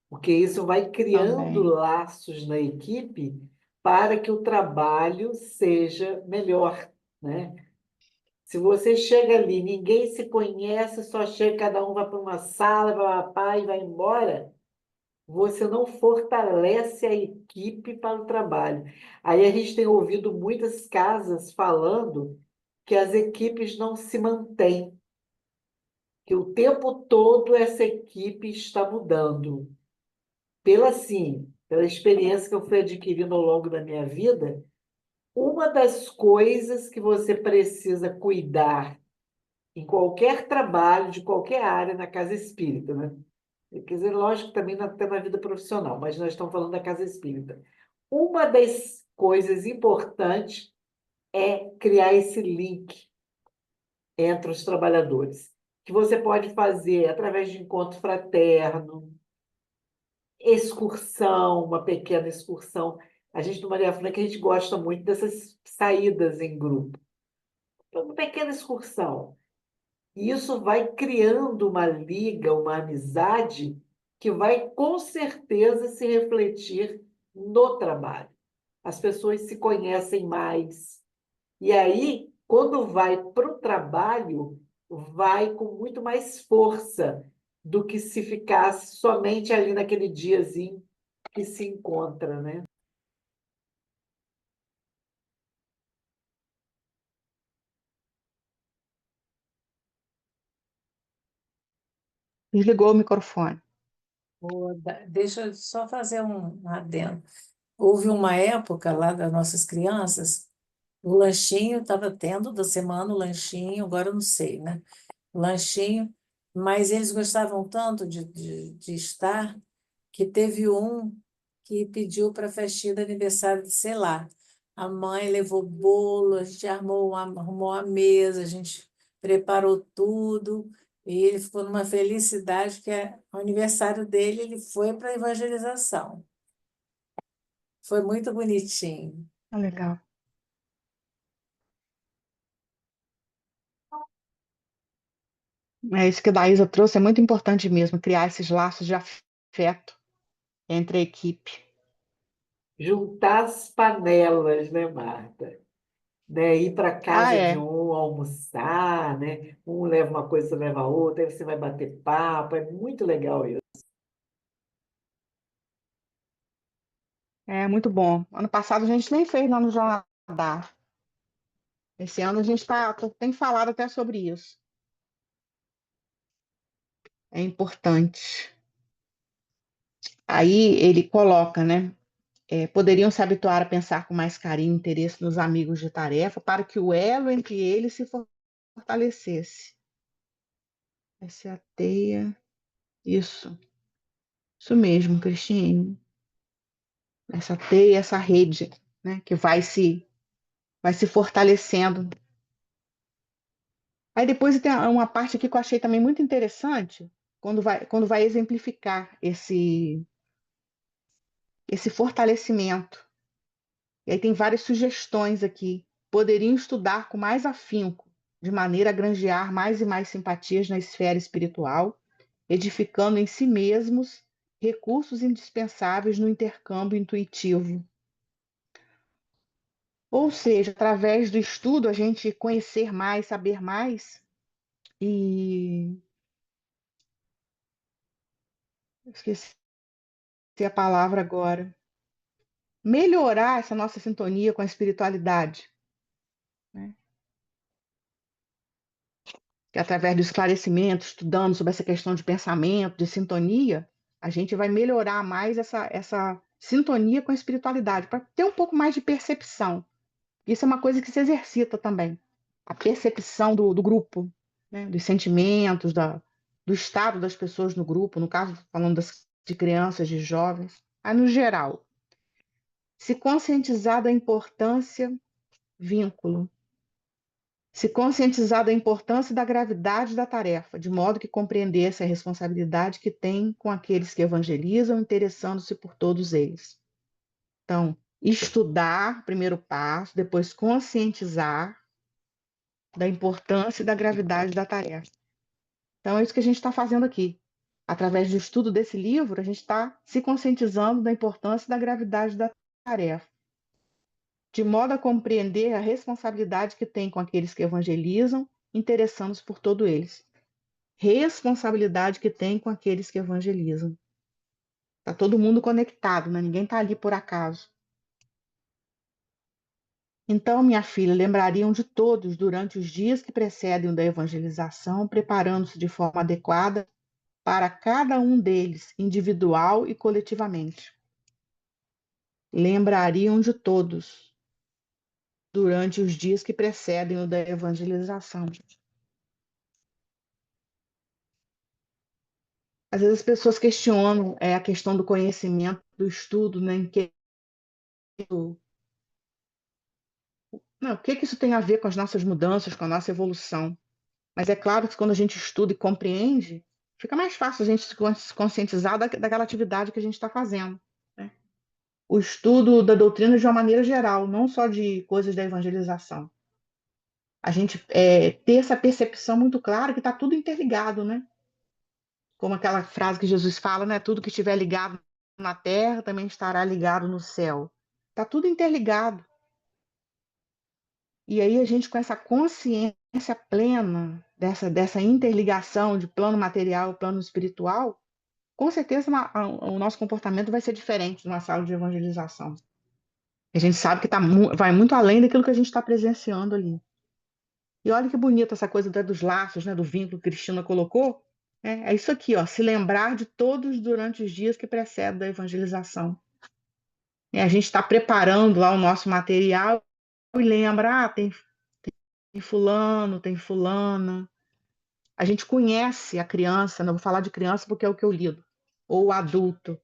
Speaker 2: porque isso vai criando
Speaker 3: Também.
Speaker 2: laços na equipe para que o trabalho seja melhor, né? Se você chega ali, ninguém se conhece, só chega, cada um vai para uma sala, vai e vai embora, você não fortalece a equipe para o trabalho. Aí a gente tem ouvido muitas casas falando que as equipes não se mantêm, que o tempo todo essa equipe está mudando. Pela experiência que eu fui adquirindo ao longo da minha vida, uma das coisas que você precisa cuidar em qualquer trabalho, de qualquer área na casa espírita, né? Quer dizer, lógico, também até na vida profissional, mas nós estamos falando da casa espírita. Uma das coisas importantes é criar esse link entre os trabalhadores, que você pode fazer através de encontro fraterno, excursão, uma pequena excursão. A gente no Maria Franca, a gente gosta muito dessas saídas em grupo. Então, uma pequena excursão. E isso vai criando uma liga, uma amizade que vai com certeza se refletir no trabalho. As pessoas se conhecem mais. E aí, quando vai para o trabalho, vai com muito mais força do que se ficasse somente ali naquele diazinho que se encontra, né?
Speaker 3: Desligou o microfone.
Speaker 1: Deixa eu só fazer um adendo. Houve uma época lá das nossas crianças, o lanchinho estava tendo da semana o lanchinho, agora eu não sei, né? O lanchinho, mas eles gostavam tanto de estar que teve um que pediu para a festinha de aniversário de sei lá. A mãe levou bolo, a gente arrumou a mesa, a gente preparou tudo, e ele ficou numa felicidade que é o aniversário dele, ele foi para a evangelização. Foi muito bonitinho.
Speaker 3: Ah, legal. É isso que a Daísa trouxe, é muito importante mesmo, criar esses laços de afeto, entre a equipe.
Speaker 2: Juntar as panelas, né, Marta? Né? Ir para
Speaker 3: Ah,
Speaker 2: casa de
Speaker 3: é.
Speaker 2: um almoçar, né? Um leva uma coisa, você leva outra, aí você vai bater papo, é muito legal isso.
Speaker 3: É muito bom. Ano passado a gente nem fez lá no Jornal. Esse ano a gente tem falado até sobre isso. É importante. Aí ele coloca, né? Poderiam se habituar a pensar com mais carinho e interesse nos amigos de tarefa para que o elo entre eles se fortalecesse. Essa é a teia. Isso mesmo, Cristine. Essa teia, essa rede, né? Que vai se fortalecendo. Aí depois tem uma parte aqui que eu achei também muito interessante, quando vai exemplificar esse fortalecimento. E aí tem várias sugestões aqui. Poderiam estudar com mais afinco, de maneira a granjear mais e mais simpatias na esfera espiritual, edificando em si mesmos recursos indispensáveis no intercâmbio intuitivo. Ou seja, através do estudo, a gente conhecer mais, saber mais e. Esqueci a palavra agora. Melhorar essa nossa sintonia com a espiritualidade, né? Que através do esclarecimento, estudando sobre essa questão de pensamento, de sintonia, a gente vai melhorar mais essa sintonia com a espiritualidade, para ter um pouco mais de percepção. Isso é uma coisa que se exercita também. A percepção do grupo, né? Dos sentimentos, do estado das pessoas no grupo, no caso, falando de crianças, de jovens, aí no geral. Se conscientizar da importância, vínculo. Se conscientizar da importância e da gravidade da tarefa, de modo que compreendesse a responsabilidade que tem com aqueles que evangelizam, interessando-se por todos eles. Então, estudar, primeiro passo, depois conscientizar da importância e da gravidade da tarefa. Então, é isso que a gente está fazendo aqui. Através do estudo desse livro, a gente está se conscientizando da importância e da gravidade da tarefa, de modo a compreender a responsabilidade que tem com aqueles que evangelizam, interessando-se por todos eles. Responsabilidade que tem com aqueles que evangelizam. Está todo mundo conectado, né? Ninguém está ali por acaso. Então, minha filha, lembrariam de todos durante os dias que precedem o da evangelização, preparando-se de forma adequada para cada um deles, individual e coletivamente. Lembrariam de todos durante os dias que precedem o da evangelização. Às vezes as pessoas questionam a questão do conhecimento, do estudo, né? Não, o que que isso tem a ver com as nossas mudanças, com a nossa evolução? Mas é claro que quando a gente estuda e compreende, fica mais fácil a gente se conscientizar daquela atividade que a gente está fazendo, né? O estudo da doutrina de uma maneira geral, não só de coisas da evangelização. A gente ter essa percepção muito clara que está tudo interligado, né? Como aquela frase que Jesus fala, né? Tudo que estiver ligado na terra também estará ligado no céu. Está tudo interligado. E aí a gente, com essa consciência plena dessa interligação de plano material e plano espiritual, com certeza o nosso comportamento vai ser diferente numa sala de evangelização. A gente sabe que vai muito além daquilo que a gente está presenciando ali. E olha que bonita essa coisa dos laços, né, do vínculo que a Cristina colocou. É isso aqui, ó, se lembrar de todos durante os dias que precedem da evangelização. A gente está preparando lá o nosso material e lembra, tem fulano, tem fulana. A gente conhece a criança, não vou falar de criança porque é o que eu lido, ou o adulto.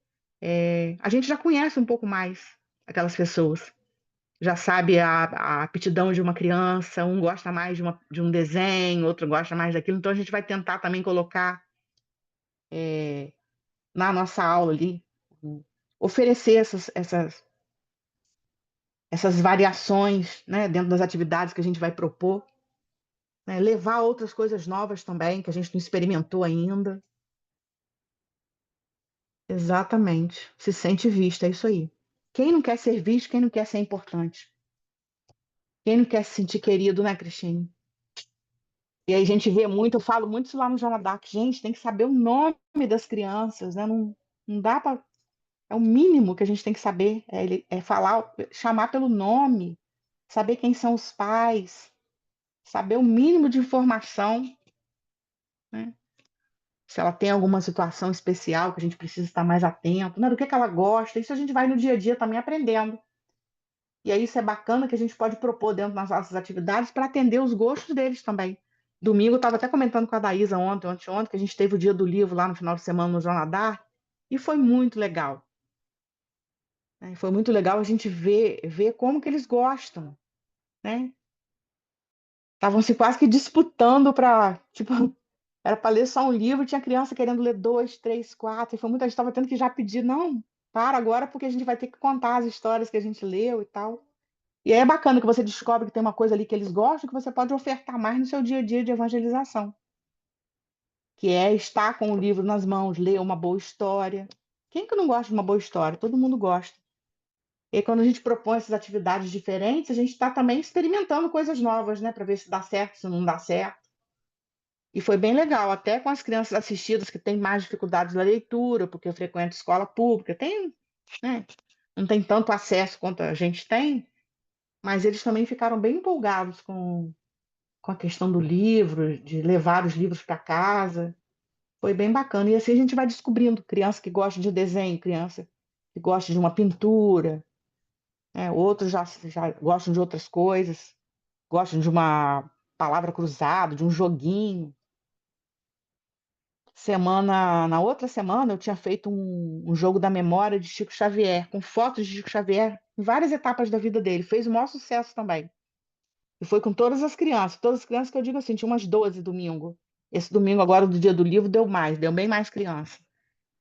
Speaker 3: A gente já conhece um pouco mais aquelas pessoas. Já sabe a aptidão de uma criança, um gosta mais de um desenho, outro gosta mais daquilo. Então a gente vai tentar também colocar na nossa aula ali, oferecer essas variações, né, dentro das atividades que a gente vai propor, né, levar outras coisas novas também que a gente não experimentou ainda. Exatamente. Se sente vista, é isso aí. Quem não quer ser visto, quem não quer ser importante? Quem não quer se sentir querido, né, Cristine? E aí a gente vê muito, eu falo muito isso lá no Joana Dark, gente, tem que saber o nome das crianças, né? Não dá para. É o mínimo que a gente tem que saber, é falar, chamar pelo nome, saber quem são os pais, saber o mínimo de informação, né? Se ela tem alguma situação especial que a gente precisa estar mais atento, né? Do que ela gosta, isso a gente vai no dia a dia também aprendendo. E aí isso é bacana que a gente pode propor dentro das nossas atividades para atender os gostos deles também. Domingo, eu estava até comentando com a Daísa ontem, anteontem, que a gente teve o dia do livro lá no final de semana no Jornal Dark, e foi muito legal. Né? Foi muito legal a gente ver como que eles gostam, né? Estavam se quase que disputando para, tipo, era para ler só um livro, tinha criança querendo ler dois, três, quatro, e foi muita gente estava tendo que já pedir, não, para agora, porque a gente vai ter que contar as histórias que a gente leu e tal. E aí é bacana que você descobre que tem uma coisa ali que eles gostam, que você pode ofertar mais no seu dia a dia de evangelização, que é estar com o livro nas mãos, ler uma boa história. Quem que não gosta de uma boa história? Todo mundo gosta. E aí, quando a gente propõe essas atividades diferentes, a gente está também experimentando coisas novas, né, para ver se dá certo, se não dá certo. E foi bem legal, até com as crianças assistidas que têm mais dificuldades na leitura, porque eu frequento escola pública, tem, né, não tem tanto acesso quanto a gente tem, mas eles também ficaram bem empolgados com a questão do livro, de levar os livros para casa. Foi bem bacana. E assim a gente vai descobrindo criança que gosta de desenho, criança que gosta de uma pintura, né? Outros já gostam de outras coisas, gostam de uma palavra cruzada, de um joguinho. Na outra semana, eu tinha feito um jogo da memória de Chico Xavier, com fotos de Chico Xavier em várias etapas da vida dele. Fez o maior sucesso também. E foi com todas as crianças que eu digo assim, tinha umas 12 domingo. Esse domingo agora do dia do livro deu bem mais criança.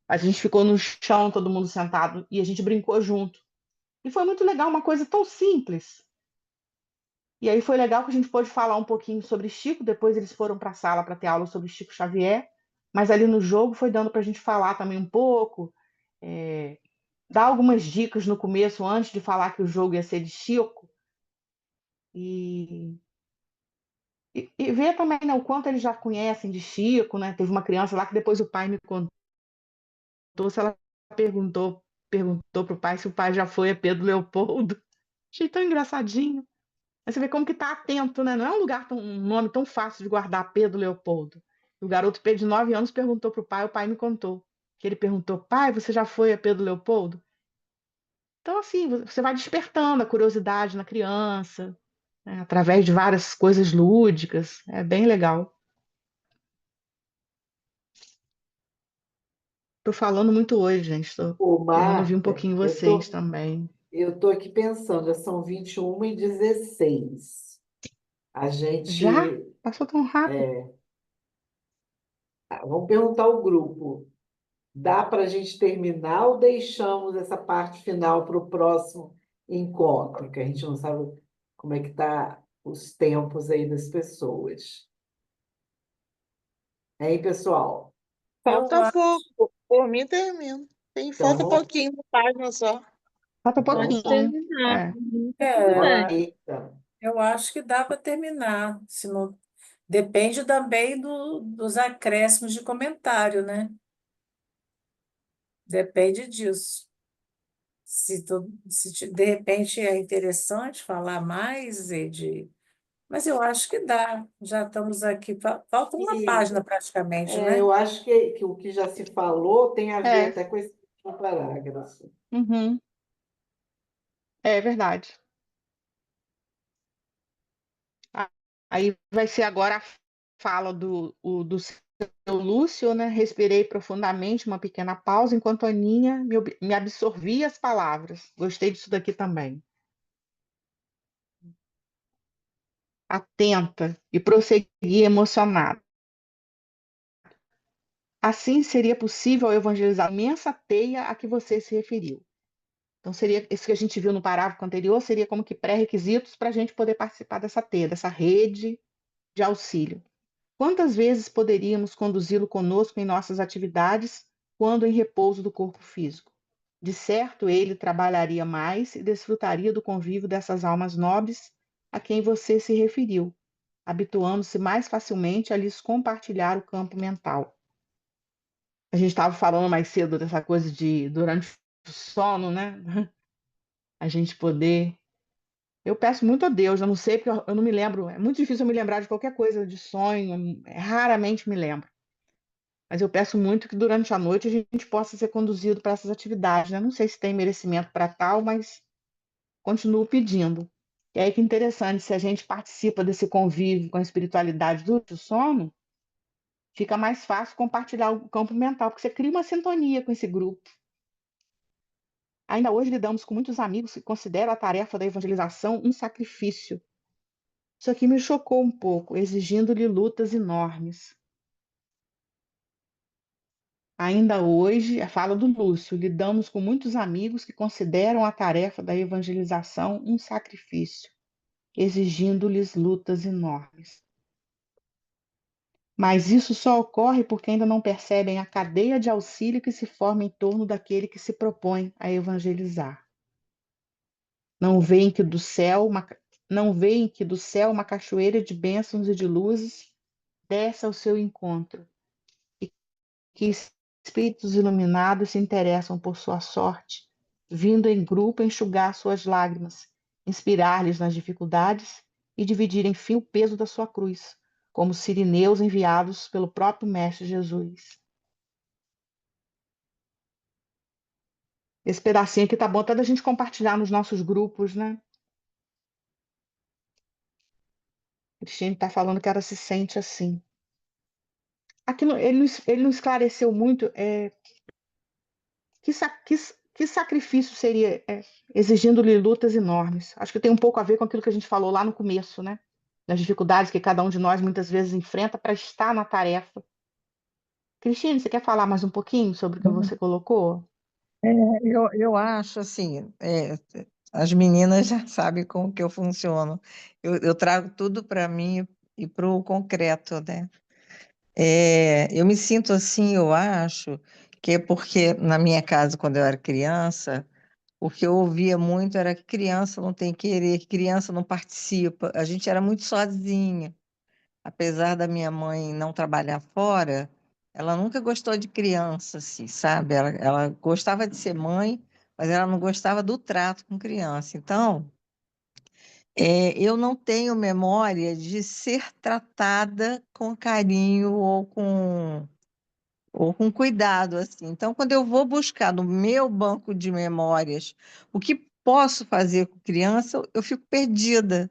Speaker 3: A gente ficou no chão, todo mundo sentado, e a gente brincou junto. E foi muito legal, uma coisa tão simples. E aí foi legal que a gente pôde falar um pouquinho sobre Chico, depois eles foram para a sala para ter aula sobre Chico Xavier, mas ali no jogo foi dando para a gente falar também um pouco, é, dar algumas dicas no começo, antes de falar que o jogo ia ser de Chico, e e ver também, né, o quanto eles já conhecem de Chico, né? Teve uma criança lá que depois o pai me contou, se ela perguntou pro pai se o pai já foi a Pedro Leopoldo. Achei tão engraçadinho. Aí você vê como que tá atento, né? Não é um nome tão fácil de guardar, Pedro Leopoldo. O garoto Pedro de 9 anos perguntou pro pai, o pai me contou. Que ele perguntou, pai, você já foi a Pedro Leopoldo? Então, assim, você vai despertando a curiosidade na criança, né, através de várias coisas lúdicas. É bem legal. Tô falando muito hoje, gente. Tô
Speaker 2: Ô,
Speaker 3: querendo ouvir um
Speaker 2: Marta,
Speaker 3: pouquinho vocês também.
Speaker 2: eu tô aqui pensando, já são 21h16. A
Speaker 3: Já?
Speaker 2: gente,
Speaker 3: Passou tão rápido.
Speaker 2: vamos perguntar ao grupo, dá para a gente terminar ou deixamos essa parte final para o próximo encontro, que a gente não sabe como é que tá os tempos aí das pessoas. Hein, pessoal?
Speaker 1: Eu
Speaker 4: Falta
Speaker 1: acho,
Speaker 4: pouco. Por mim, termino.
Speaker 2: Então,
Speaker 4: Falta pouquinho, uma página só.
Speaker 3: Falta um
Speaker 4: Pode
Speaker 3: pouquinho.
Speaker 4: terminar.
Speaker 3: É.
Speaker 1: é,
Speaker 2: ok, então.
Speaker 1: eu acho que dá para terminar. Se não, depende também dos acréscimos de comentário, né? Depende disso. De repente é interessante falar mais, mas eu acho que dá. Já estamos aqui. Falta uma
Speaker 2: E
Speaker 1: página praticamente, né?
Speaker 2: eu acho que o que já se falou tem a ver
Speaker 3: É.
Speaker 2: até com esse último parágrafo.
Speaker 3: Uhum. É verdade. Ah, aí vai ser agora a fala do seu Lúcio, né? Respirei profundamente, uma pequena pausa, enquanto a Aninha me absorvia as palavras. Gostei disso daqui também. Atenta e prosseguia emocionada. Assim seria possível evangelizar a imensa teia a que você se referiu. Então, seria isso que a gente viu no parágrafo anterior, seria como que pré-requisitos para a gente poder participar dessa teia, dessa rede de auxílio. Quantas vezes poderíamos conduzi-lo conosco em nossas atividades, quando em repouso do corpo físico. De certo, ele trabalharia mais e desfrutaria do convívio dessas almas nobres a quem você se referiu, habituando-se mais facilmente a lhes compartilhar o campo mental. A gente estava falando mais cedo dessa coisa de, durante o sono, né? A gente poder. Eu peço muito a Deus, eu não sei, porque eu não me lembro. É muito difícil eu me lembrar de qualquer coisa de sonho, raramente me lembro. Mas eu peço muito que durante a noite a gente possa ser conduzido para essas atividades, né? Não sei se tem merecimento para tal, mas continuo pedindo. E aí que interessante, se a gente participa desse convívio com a espiritualidade durante o sono, fica mais fácil compartilhar o campo mental, porque você cria uma sintonia com esse grupo. Ainda hoje lidamos com muitos amigos que consideram a tarefa da evangelização um sacrifício. Isso aqui me chocou um pouco, exigindo-lhe lutas enormes. Ainda hoje, a fala do Lúcio, lidamos com muitos amigos que consideram a tarefa da evangelização um sacrifício, exigindo-lhes lutas enormes. Mas isso só ocorre porque ainda não percebem a cadeia de auxílio que se forma em torno daquele que se propõe a evangelizar. Não veem que do céu uma cachoeira de bênçãos e de luzes desce ao seu encontro, e que espíritos iluminados se interessam por sua sorte, vindo em grupo enxugar suas lágrimas, inspirar-lhes nas dificuldades e dividir, enfim, o peso da sua cruz, como sirineus enviados pelo próprio Mestre Jesus. Esse pedacinho aqui tá bom até da gente compartilhar nos nossos grupos, né? Cristine está falando que ela se sente assim. Aqui ele não esclareceu muito que sacrifício seria exigindo-lhe lutas enormes. Acho que tem um pouco a ver com aquilo que a gente falou lá no começo, né? Das dificuldades que cada um de nós muitas vezes enfrenta para estar na tarefa. Cristine, você quer falar mais um pouquinho sobre o que você colocou?
Speaker 5: Eu acho assim, as meninas já sabem como que eu funciono. Eu trago tudo para mim e para o concreto, né? Eu me sinto assim, eu acho, que é porque na minha casa, quando eu era criança, o que eu ouvia muito era que criança não tem querer, que criança não participa. A gente era muito sozinha. Apesar da minha mãe não trabalhar fora, ela nunca gostou de criança, assim, sabe? Ela gostava de ser mãe, mas ela não gostava do trato com criança. Então, eu não tenho memória de ser tratada com carinho ou com cuidado, assim. Então, quando eu vou buscar no meu banco de memórias o que posso fazer com criança, eu fico perdida,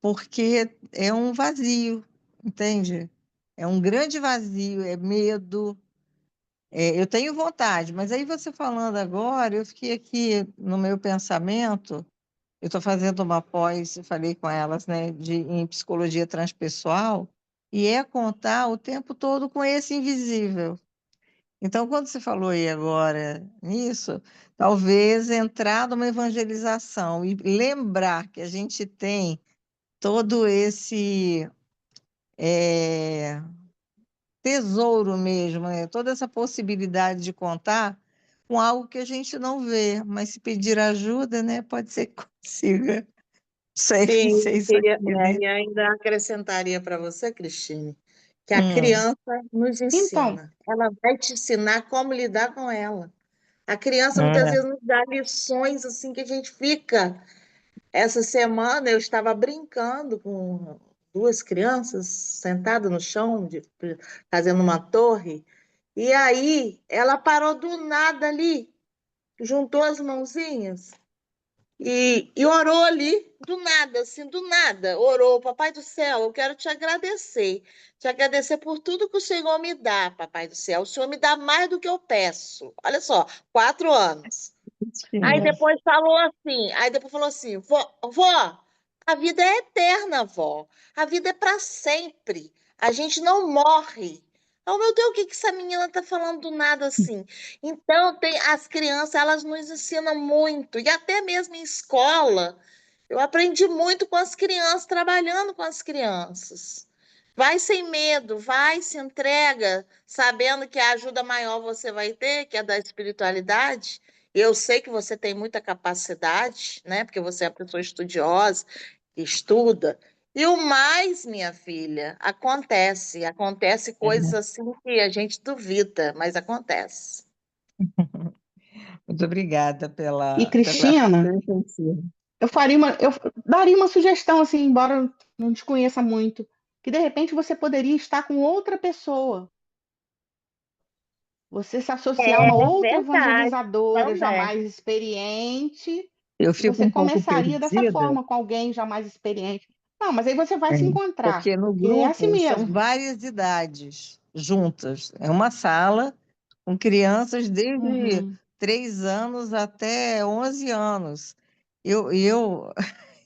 Speaker 5: porque é um vazio, entende? É um grande vazio, é medo. Eu tenho vontade, mas aí você falando agora, eu fiquei aqui no meu pensamento. Eu estou fazendo uma pós, eu falei com elas, né, em psicologia transpessoal, e é contar o tempo todo com esse invisível. Então, quando você falou aí agora nisso, talvez entrar numa evangelização e lembrar que a gente tem todo esse eh, tesouro mesmo, né? Toda essa possibilidade de contar com algo que a gente não vê, mas se pedir ajuda, né, pode ser que consiga. Sei,
Speaker 4: Sim,
Speaker 5: sei isso aqui, né?
Speaker 4: e ainda acrescentaria para você, Cristine, que a
Speaker 5: Hum,
Speaker 4: criança nos
Speaker 3: Então,
Speaker 4: ensina. Ela vai te ensinar como lidar com ela. A criança muitas
Speaker 5: é,
Speaker 4: vezes nos dá lições assim que a gente fica. Essa semana eu estava brincando com duas crianças sentadas no chão, fazendo uma torre, e aí ela parou do nada ali, juntou as mãozinhas e orou ali, do nada, assim, do nada. Orou, Papai do céu, eu quero te agradecer por tudo que o Senhor me dá, Papai do céu. O Senhor me dá mais do que eu peço. Olha só, 4 anos.
Speaker 5: bonitinha.
Speaker 4: Aí depois falou assim, vó, a vida é eterna, vó. A vida é para sempre. A gente não morre. Oh, meu Deus, o que que essa menina está falando do nada assim? Então, as crianças, elas nos ensinam muito, e até mesmo em escola, eu aprendi muito com as crianças, trabalhando com as crianças. Vai sem medo, vai, se entrega, sabendo que a ajuda maior você vai ter, que é da espiritualidade. Eu sei que você tem muita capacidade, né? Porque você é uma pessoa estudiosa, estuda. E o mais, minha filha, acontece coisas assim que a gente duvida, mas acontece.
Speaker 5: Muito obrigada
Speaker 3: E
Speaker 5: pela
Speaker 3: Cristina,
Speaker 5: perspectiva.
Speaker 3: eu daria uma sugestão, assim, embora eu não te conheça muito, que de repente você poderia estar com outra pessoa. Você se associar a uma
Speaker 4: É
Speaker 3: outra
Speaker 4: verdade,
Speaker 3: evangelizadora já
Speaker 4: também.
Speaker 3: mais experiente,
Speaker 5: Eu
Speaker 3: e
Speaker 5: fico
Speaker 3: você
Speaker 5: um pouco
Speaker 3: começaria dessa
Speaker 5: perdida,
Speaker 3: forma com alguém já mais experiente. Não, mas aí você vai
Speaker 5: é,
Speaker 3: se encontrar,
Speaker 5: porque no
Speaker 3: porque é assim
Speaker 5: grupo são
Speaker 3: mesmo.
Speaker 5: várias idades juntas. É uma sala com crianças desde
Speaker 3: Uhum.
Speaker 5: 3 anos até 11 anos. Eu,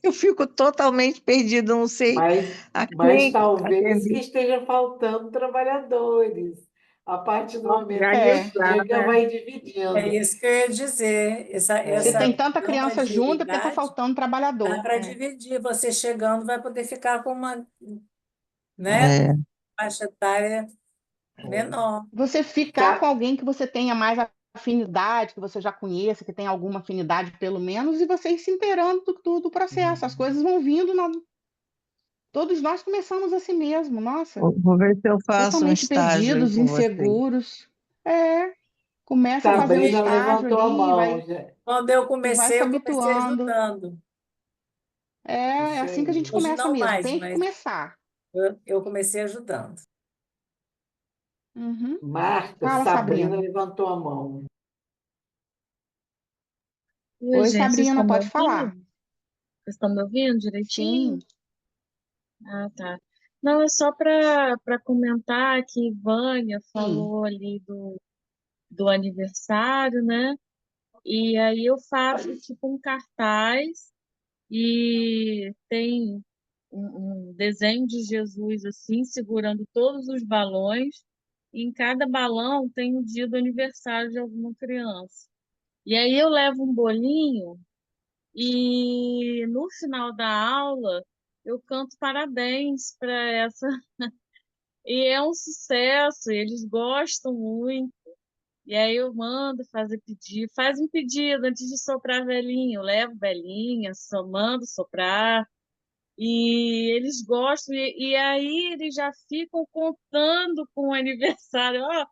Speaker 5: eu fico totalmente perdida, não sei
Speaker 2: Mas,
Speaker 5: a
Speaker 2: mas
Speaker 5: quem
Speaker 2: talvez que
Speaker 5: atender.
Speaker 2: esteja faltando trabalhadores. A partir do momento que
Speaker 3: É,
Speaker 4: Organizar,
Speaker 2: chega,
Speaker 4: né?
Speaker 2: vai
Speaker 1: É
Speaker 2: dividindo.
Speaker 1: isso que eu ia dizer. Essa,
Speaker 3: se tem
Speaker 1: essa
Speaker 3: tanta
Speaker 1: gama
Speaker 3: criança
Speaker 1: de
Speaker 3: junta, é porque está
Speaker 1: idade
Speaker 3: faltando
Speaker 1: dá
Speaker 3: trabalhador.
Speaker 1: para
Speaker 3: É.
Speaker 1: dividir. Você chegando vai poder ficar com uma, né,
Speaker 5: É,
Speaker 1: faixa etária menor.
Speaker 3: Você ficar com
Speaker 2: Sa-
Speaker 3: alguém que você tenha mais afinidade, que você já conheça, que tenha alguma afinidade pelo menos, e você ir se inteirando do processo. As coisas vão vindo. Todos nós começamos assim mesmo, nossa,
Speaker 5: vou ver se eu faço um
Speaker 3: totalmente
Speaker 5: estágio aí
Speaker 3: perdidos,
Speaker 5: com vocês.
Speaker 3: inseguros. É, começa fazendo
Speaker 2: Sabrina
Speaker 3: estágio
Speaker 2: levantou a
Speaker 3: ali
Speaker 2: mão.
Speaker 1: Quando
Speaker 3: e vai se
Speaker 1: eu comecei
Speaker 3: habituando.
Speaker 1: ajudando.
Speaker 3: É
Speaker 2: Isso
Speaker 3: assim que a gente
Speaker 2: aí.
Speaker 1: Hoje
Speaker 3: começa
Speaker 1: não
Speaker 3: mesmo,
Speaker 1: mais,
Speaker 3: tem que
Speaker 1: mas
Speaker 3: começar.
Speaker 1: eu comecei ajudando.
Speaker 3: Uhum.
Speaker 2: Marta,
Speaker 3: Fala,
Speaker 2: Sabrina
Speaker 3: Sabrina.
Speaker 2: levantou a mão.
Speaker 6: Oi,
Speaker 3: Oi,
Speaker 6: gente, vocês
Speaker 3: Sabrina,
Speaker 6: estão me
Speaker 3: pode
Speaker 6: ouvindo?
Speaker 3: falar.
Speaker 6: Vocês estão me ouvindo
Speaker 3: Sim,
Speaker 6: direitinho? Ah, tá. Não, é só para comentar que Vânia
Speaker 3: sim,
Speaker 6: falou ali do aniversário, né? E aí eu faço tipo um cartaz e tem um desenho de Jesus assim, segurando todos os balões. E em cada balão tem o dia do aniversário de alguma criança. E aí eu levo um bolinho. E no final da aula, eu canto parabéns para essa. E é um sucesso, eles gostam muito. E aí eu mando fazer pedido, faz um pedido antes de soprar velhinho, eu levo velhinha, só mando soprar. E eles gostam, e aí eles já ficam contando com o aniversário. Ó,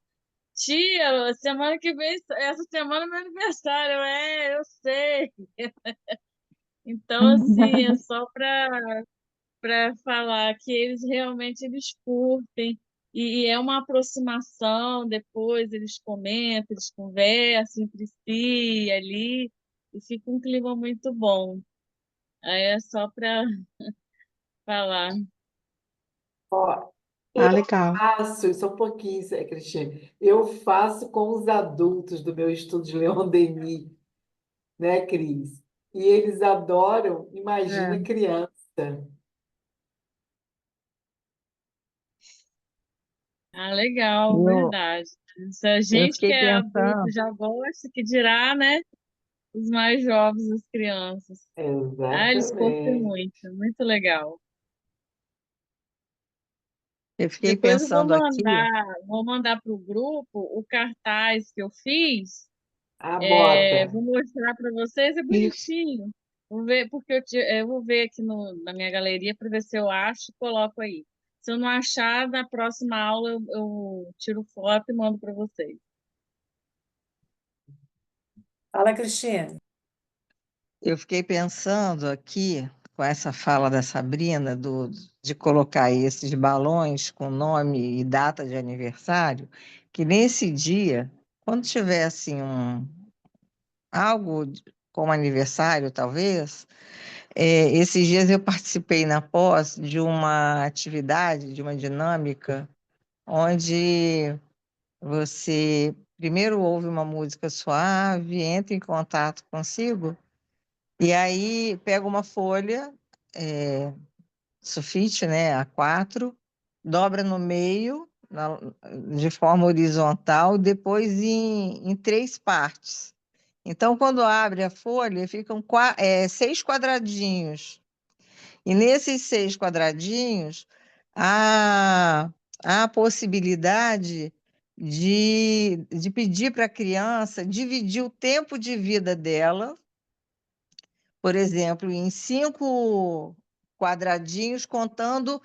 Speaker 6: tia, semana que vem, essa semana é meu aniversário. Eu sei. Então, assim, é só para falar que eles curtem e é uma aproximação, depois eles comentam, eles conversam entre si ali e fica um clima muito bom. Aí é só para falar.
Speaker 2: Ó,
Speaker 3: ah,
Speaker 2: eu
Speaker 3: legal.
Speaker 2: faço, só um pouquinho, Cristina. Eu faço com os adultos do meu estudo de Leon Denis, né, Cris? E eles adoram, imagina
Speaker 6: É.
Speaker 2: criança.
Speaker 6: Ah, legal,
Speaker 5: Eu,
Speaker 6: verdade. Se a
Speaker 5: eu
Speaker 6: gente que
Speaker 5: fiquei
Speaker 6: é adulto
Speaker 5: pensando,
Speaker 6: já gosta, que dirá, né? Os mais jovens, as crianças. Ah, eles curtem
Speaker 2: Exatamente.
Speaker 6: muito, muito legal.
Speaker 5: eu fiquei
Speaker 6: Depois eu
Speaker 5: pensando aqui,
Speaker 6: vou mandar para o grupo o cartaz que eu fiz.
Speaker 2: A bota.
Speaker 6: Vou mostrar para vocês, é
Speaker 3: Isso.
Speaker 6: bonitinho. Vou ver, porque eu vou ver aqui na minha galeria para ver se eu acho e coloco aí. Se eu não achar, na próxima aula eu tiro foto e mando para vocês.
Speaker 1: Fala, Cristina.
Speaker 5: eu fiquei pensando aqui com essa fala da Sabrina de colocar esses balões com nome e data de aniversário, que nesse dia, quando tiver assim algo como aniversário, talvez, esses dias eu participei na pós de uma atividade, de uma dinâmica, onde você primeiro ouve uma música suave, entra em contato consigo, e aí pega uma folha, é, sulfite, né, A4, dobra no meio, de forma horizontal, depois em 3 partes. Então, quando abre a folha, ficam 6 quadradinhos. E nesses 6 quadradinhos, há a possibilidade de pedir para a criança dividir o tempo de vida dela, por exemplo, em 5 quadradinhos, contando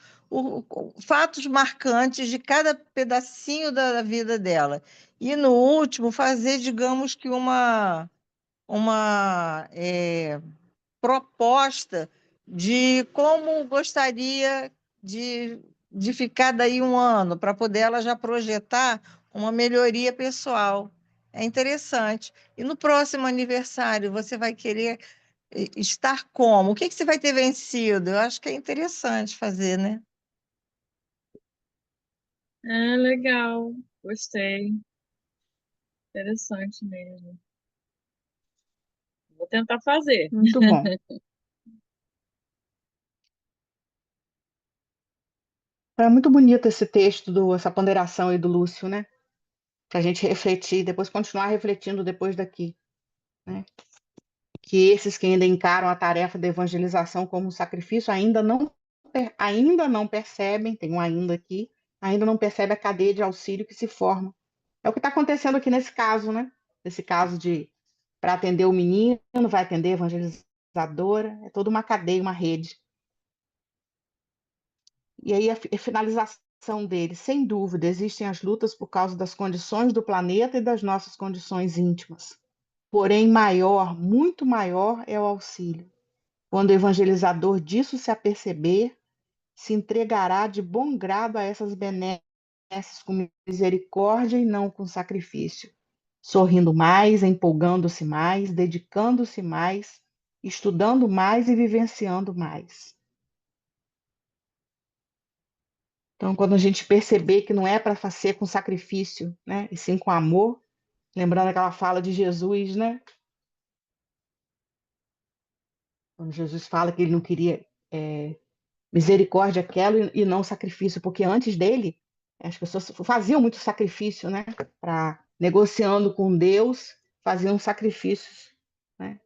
Speaker 5: fatos marcantes de cada pedacinho da vida dela. E no último, fazer, digamos que uma proposta de como gostaria de, de ficar daí um ano, para poder ela já projetar uma melhoria pessoal. É interessante. E no próximo aniversário, você vai querer estar como? O que que você vai ter vencido? Eu acho que é interessante fazer, né?
Speaker 6: É legal, gostei, interessante mesmo. Vou tentar fazer.
Speaker 3: Muito bom. É muito bonito esse texto, essa ponderação aí do Lúcio, né? Para a gente refletir, depois continuar refletindo depois daqui, né? Que esses que ainda encaram a tarefa da evangelização como um sacrifício ainda não percebem, tem um ainda aqui, ainda não percebe a cadeia de auxílio que se forma. É o que está acontecendo aqui nesse caso, né? Nesse caso de para atender o menino, vai atender a evangelizadora, é toda uma cadeia, uma rede. E aí a finalização dele, sem dúvida, existem as lutas por causa das condições do planeta e das nossas condições íntimas. Porém, maior, muito maior é o auxílio. Quando o evangelizador disso se aperceber, se entregará de bom grado a essas benesses com misericórdia e não com sacrifício, sorrindo mais, empolgando-se mais, dedicando-se mais, estudando mais e vivenciando mais. Então, quando a gente perceber que não é para fazer com sacrifício, né, e sim com amor, lembrando aquela fala de Jesus, né, quando Jesus fala que ele não queria misericórdia aquela e não sacrifício, porque antes dele as pessoas faziam muito sacrifício, né, para negociando com Deus, faziam sacrifícios, né,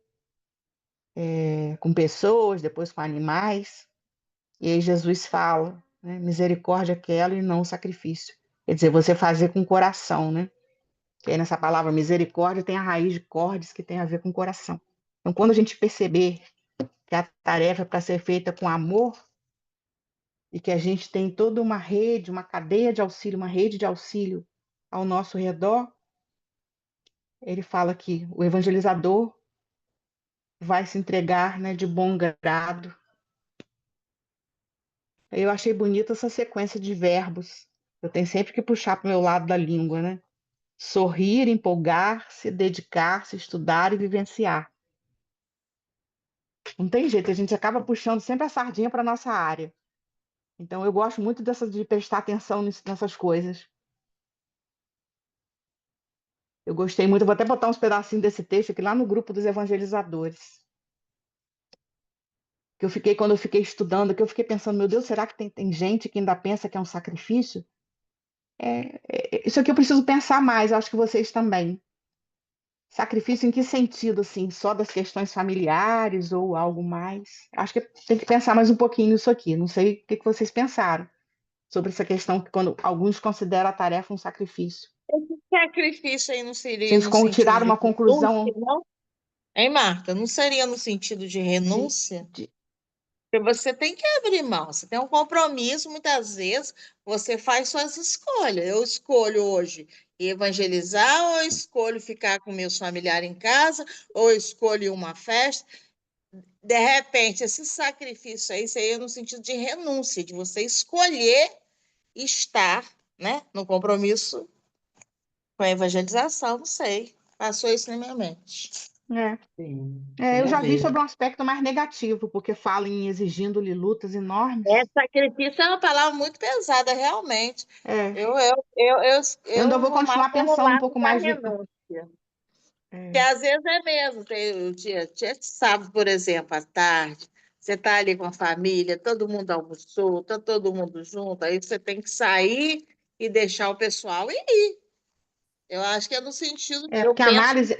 Speaker 3: com pessoas, depois com animais. E aí Jesus fala, né, misericórdia aquela e não sacrifício. Quer dizer, você fazer com o coração, né? Que aí nessa palavra misericórdia tem a raiz de cordes que tem a ver com o coração. Então, quando a gente perceber que a tarefa é para ser feita com amor e que a gente tem toda uma rede, uma cadeia de auxílio, uma rede de auxílio ao nosso redor, ele fala que o evangelizador vai se entregar, né, de bom grado. Eu achei bonita essa sequência de verbos. Eu tenho sempre que puxar para o meu lado da língua, né? Sorrir, empolgar-se, dedicar-se, estudar e vivenciar. Não tem jeito, a gente acaba puxando sempre a sardinha para nossa área. Então eu gosto muito de prestar atenção nessas coisas. Eu gostei muito, vou até botar uns pedacinhos desse texto aqui lá no grupo dos evangelizadores. Quando eu fiquei estudando, que eu fiquei pensando, meu Deus, será que tem gente que ainda pensa que é um sacrifício? Isso aqui eu preciso pensar mais, eu acho que vocês também. Sacrifício em que sentido, assim? Só das questões familiares ou algo mais? Acho que tem que pensar mais um pouquinho nisso aqui. Não sei o que vocês pensaram sobre essa questão que quando alguns consideram a tarefa um sacrifício.
Speaker 4: Esse sacrifício aí não seria
Speaker 3: Vocês
Speaker 4: no sentido
Speaker 3: tiraram
Speaker 4: de
Speaker 3: uma
Speaker 4: renúncia,
Speaker 3: conclusão
Speaker 4: não? Hein, Marta? Não seria no sentido de
Speaker 3: de,
Speaker 4: renúncia?
Speaker 3: de-
Speaker 4: Porque você tem que abrir mão, você tem um compromisso, muitas vezes você faz suas escolhas. Eu escolho hoje evangelizar, ou eu escolho ficar com meus familiares em casa, ou eu escolho uma festa. De repente, esse sacrifício aí seria no sentido de renúncia, de você escolher estar, né, no compromisso com a evangelização, não sei. Passou isso na minha mente.
Speaker 3: é,
Speaker 2: Sim,
Speaker 3: eu
Speaker 2: tem a
Speaker 3: já vi
Speaker 2: ver.
Speaker 3: sobre um aspecto mais negativo, porque fala em exigindo-lhe lutas enormes.
Speaker 4: Sacrifício é uma palavra muito pesada, realmente.
Speaker 3: É,
Speaker 4: Eu, eu, eu, eu,
Speaker 3: eu ainda
Speaker 4: eu
Speaker 3: vou
Speaker 4: vou mais
Speaker 3: continuar
Speaker 4: pelo
Speaker 3: pensando um
Speaker 4: lado
Speaker 3: pouco
Speaker 4: da
Speaker 3: mais.
Speaker 4: renúncia. Que
Speaker 3: É,
Speaker 4: às vezes é mesmo. O dia de sábado, por exemplo, à tarde, você está ali com a família, todo mundo almoçou, está todo mundo junto, aí você tem que sair e deixar o pessoal ir. Eu acho que é no sentido, eu
Speaker 3: porque a
Speaker 4: penso,
Speaker 3: análise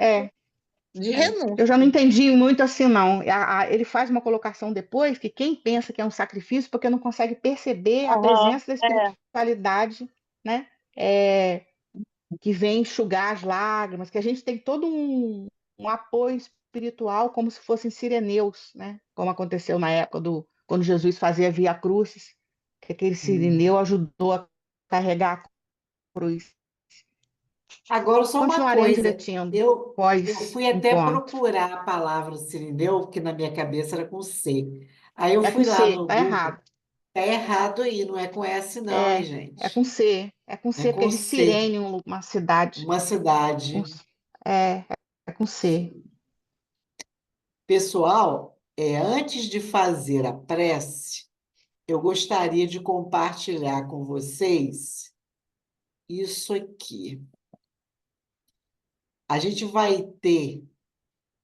Speaker 4: de
Speaker 2: Aí,
Speaker 3: Eu
Speaker 4: renúncia.
Speaker 3: já não entendi muito assim, não. Ele faz uma colocação depois que quem pensa que é um sacrifício porque não consegue perceber a
Speaker 4: Aham,
Speaker 3: presença da
Speaker 4: é.
Speaker 3: espiritualidade, né? É, que vem enxugar as lágrimas, que a gente tem todo um apoio espiritual como se fossem sireneus, né? Como aconteceu na época quando Jesus fazia Via Crucis, que aquele sireneu ajudou a carregar a cruz.
Speaker 2: agora, só uma
Speaker 3: Continuaremos
Speaker 2: coisa.
Speaker 3: refletindo
Speaker 2: Eu
Speaker 3: pós
Speaker 2: fui até
Speaker 3: encontro.
Speaker 2: procurar a palavra Cirineu, porque na minha cabeça era com C. Aí eu
Speaker 3: É com
Speaker 2: fui lá
Speaker 3: C,
Speaker 2: no
Speaker 3: tá
Speaker 2: Google.
Speaker 3: errado.
Speaker 2: Tá errado aí, não é com S não, hein,
Speaker 3: É
Speaker 2: gente?
Speaker 3: com
Speaker 2: É
Speaker 3: C, porque é
Speaker 2: com
Speaker 3: de
Speaker 2: C,
Speaker 3: Cirene, uma cidade.
Speaker 2: uma
Speaker 3: Com-
Speaker 2: cidade.
Speaker 3: é com C.
Speaker 2: Pessoal, antes de fazer a prece, eu gostaria de compartilhar com vocês isso aqui. A gente vai ter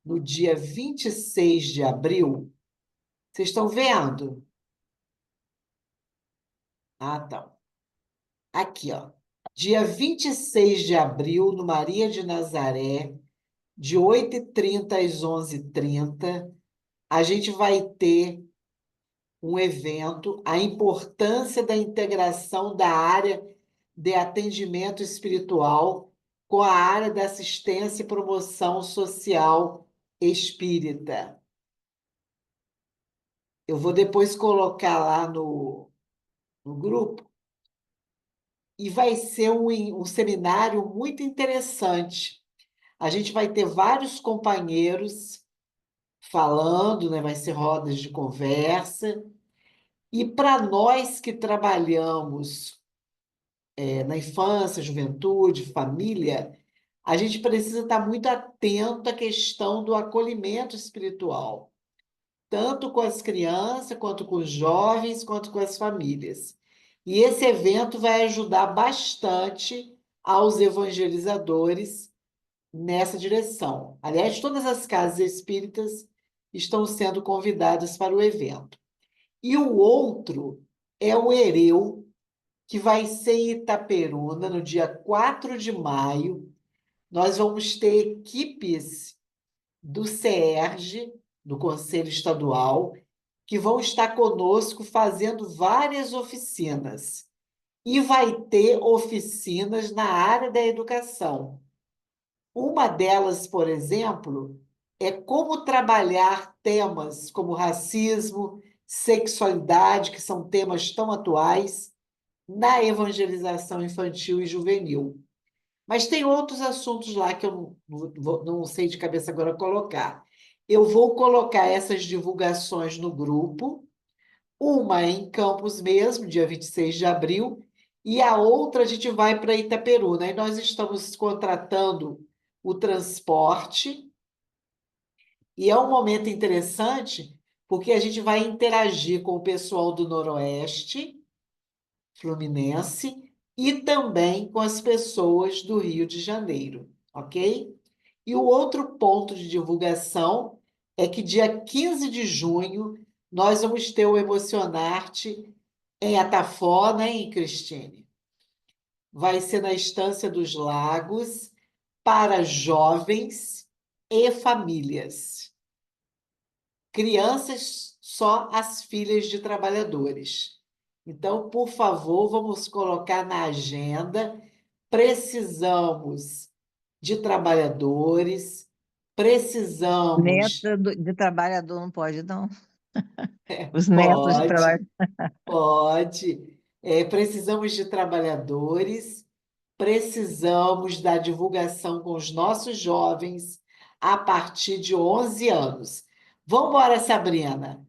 Speaker 2: no dia 26 de abril, vocês estão vendo? Ah, tá. Aqui, ó. Dia 26 de abril, no Maria de Nazaré, de 8h30 às 11h30, a gente vai ter um evento, a importância da integração da área de atendimento espiritual com a área da assistência e promoção social espírita. Eu vou depois colocar lá no grupo e vai ser um seminário muito interessante. A gente vai ter vários companheiros falando, né? Vai ser rodas de conversa. E para nós que trabalhamos na infância, juventude, família, a gente precisa estar muito atento à questão do acolhimento espiritual, tanto com as crianças, quanto com os jovens, quanto com as famílias. E esse evento vai ajudar bastante aos evangelizadores nessa direção. Aliás, todas as casas espíritas estão sendo convidadas para o evento. E o outro é o Ereu, que vai ser em Itaperuna, no dia 4 de maio. Nós vamos ter equipes do CERJ, do Conselho Estadual, que vão estar conosco fazendo várias oficinas. E vai ter oficinas na área da educação. Uma delas, por exemplo, é como trabalhar temas como racismo, sexualidade, que são temas tão atuais, na evangelização infantil e juvenil. Mas tem outros assuntos lá que eu não sei de cabeça agora colocar. Eu vou colocar essas divulgações no grupo, uma em Campos mesmo, dia 26 de abril, e a outra a gente vai para Itaperuna. E nós estamos contratando o transporte, e é um momento interessante, porque a gente vai interagir com o pessoal do Noroeste Fluminense e também com as pessoas do Rio de Janeiro, ok? E o outro ponto de divulgação é que dia 15 de junho nós vamos ter o Emocionarte em Atafó, né, em Cristine? Vai ser na Estância dos Lagos para jovens e famílias. Crianças, só as filhas de trabalhadores. Então, por favor, vamos colocar na agenda. Precisamos de trabalhadores, precisamos.
Speaker 5: Neta de trabalhador não pode, não. Os netos de
Speaker 2: Pode,
Speaker 5: trabalhador.
Speaker 2: pode. Precisamos de trabalhadores, precisamos da divulgação com os nossos jovens a partir de 11 anos. Vamos embora, Sabrina.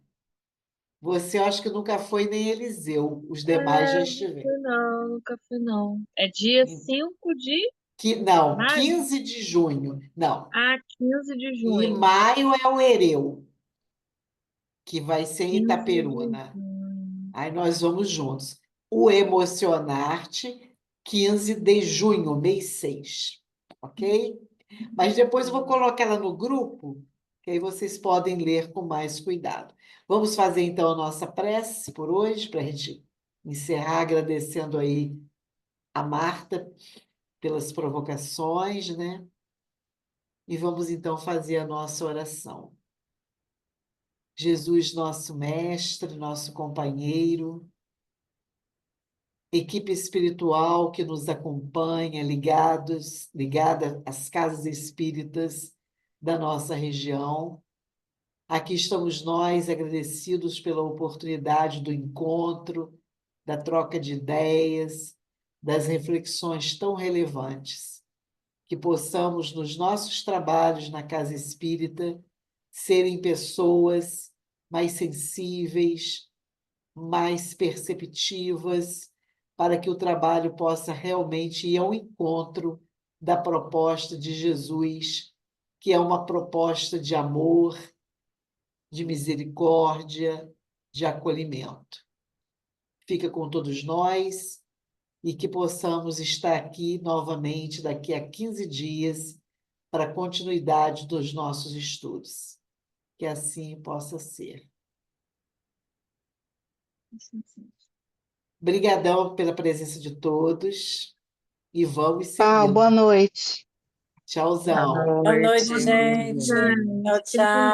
Speaker 2: Você, eu acho que nunca foi nem Eliseu, os demais já
Speaker 6: Não
Speaker 2: estiveram.
Speaker 6: fui não, nunca fui não. É dia 5 de
Speaker 2: Não,
Speaker 6: maio?
Speaker 2: 15 de junho. Não.
Speaker 6: Ah, 15 de
Speaker 2: E
Speaker 6: junho.
Speaker 2: maio é o Ereu, que vai ser em
Speaker 6: 15 de
Speaker 2: Itaperuna.
Speaker 6: junho.
Speaker 2: Aí nós vamos juntos. O Emocionarte, 15 de junho, mês 6. Ok? Mas depois eu vou colocar ela no grupo, que aí vocês podem ler com mais cuidado. Vamos fazer então a nossa prece por hoje, para a gente encerrar agradecendo aí a Marta pelas provocações, né? E vamos então fazer a nossa oração. Jesus, nosso mestre, nosso companheiro, equipe espiritual que nos acompanha, ligada às casas espíritas da nossa região. Aqui estamos nós, agradecidos pela oportunidade do encontro, da troca de ideias, das reflexões tão relevantes. Que possamos, nos nossos trabalhos na Casa Espírita, serem pessoas mais sensíveis, mais perceptivas, para que o trabalho possa realmente ir ao encontro da proposta de Jesus, que é uma proposta de amor, de misericórdia, de acolhimento. Fica com todos nós e que possamos estar aqui novamente daqui a 15 dias para a continuidade dos nossos estudos. Que assim possa ser. Obrigadão pela presença de todos e vamos
Speaker 3: Tchau, boa
Speaker 2: seguindo.
Speaker 3: noite.
Speaker 2: Tchauzão.
Speaker 1: Boa noite,
Speaker 6: Boa noite,
Speaker 1: gente.
Speaker 6: gente.
Speaker 1: Tchau,
Speaker 6: Fiquem com Deus.
Speaker 1: tchau.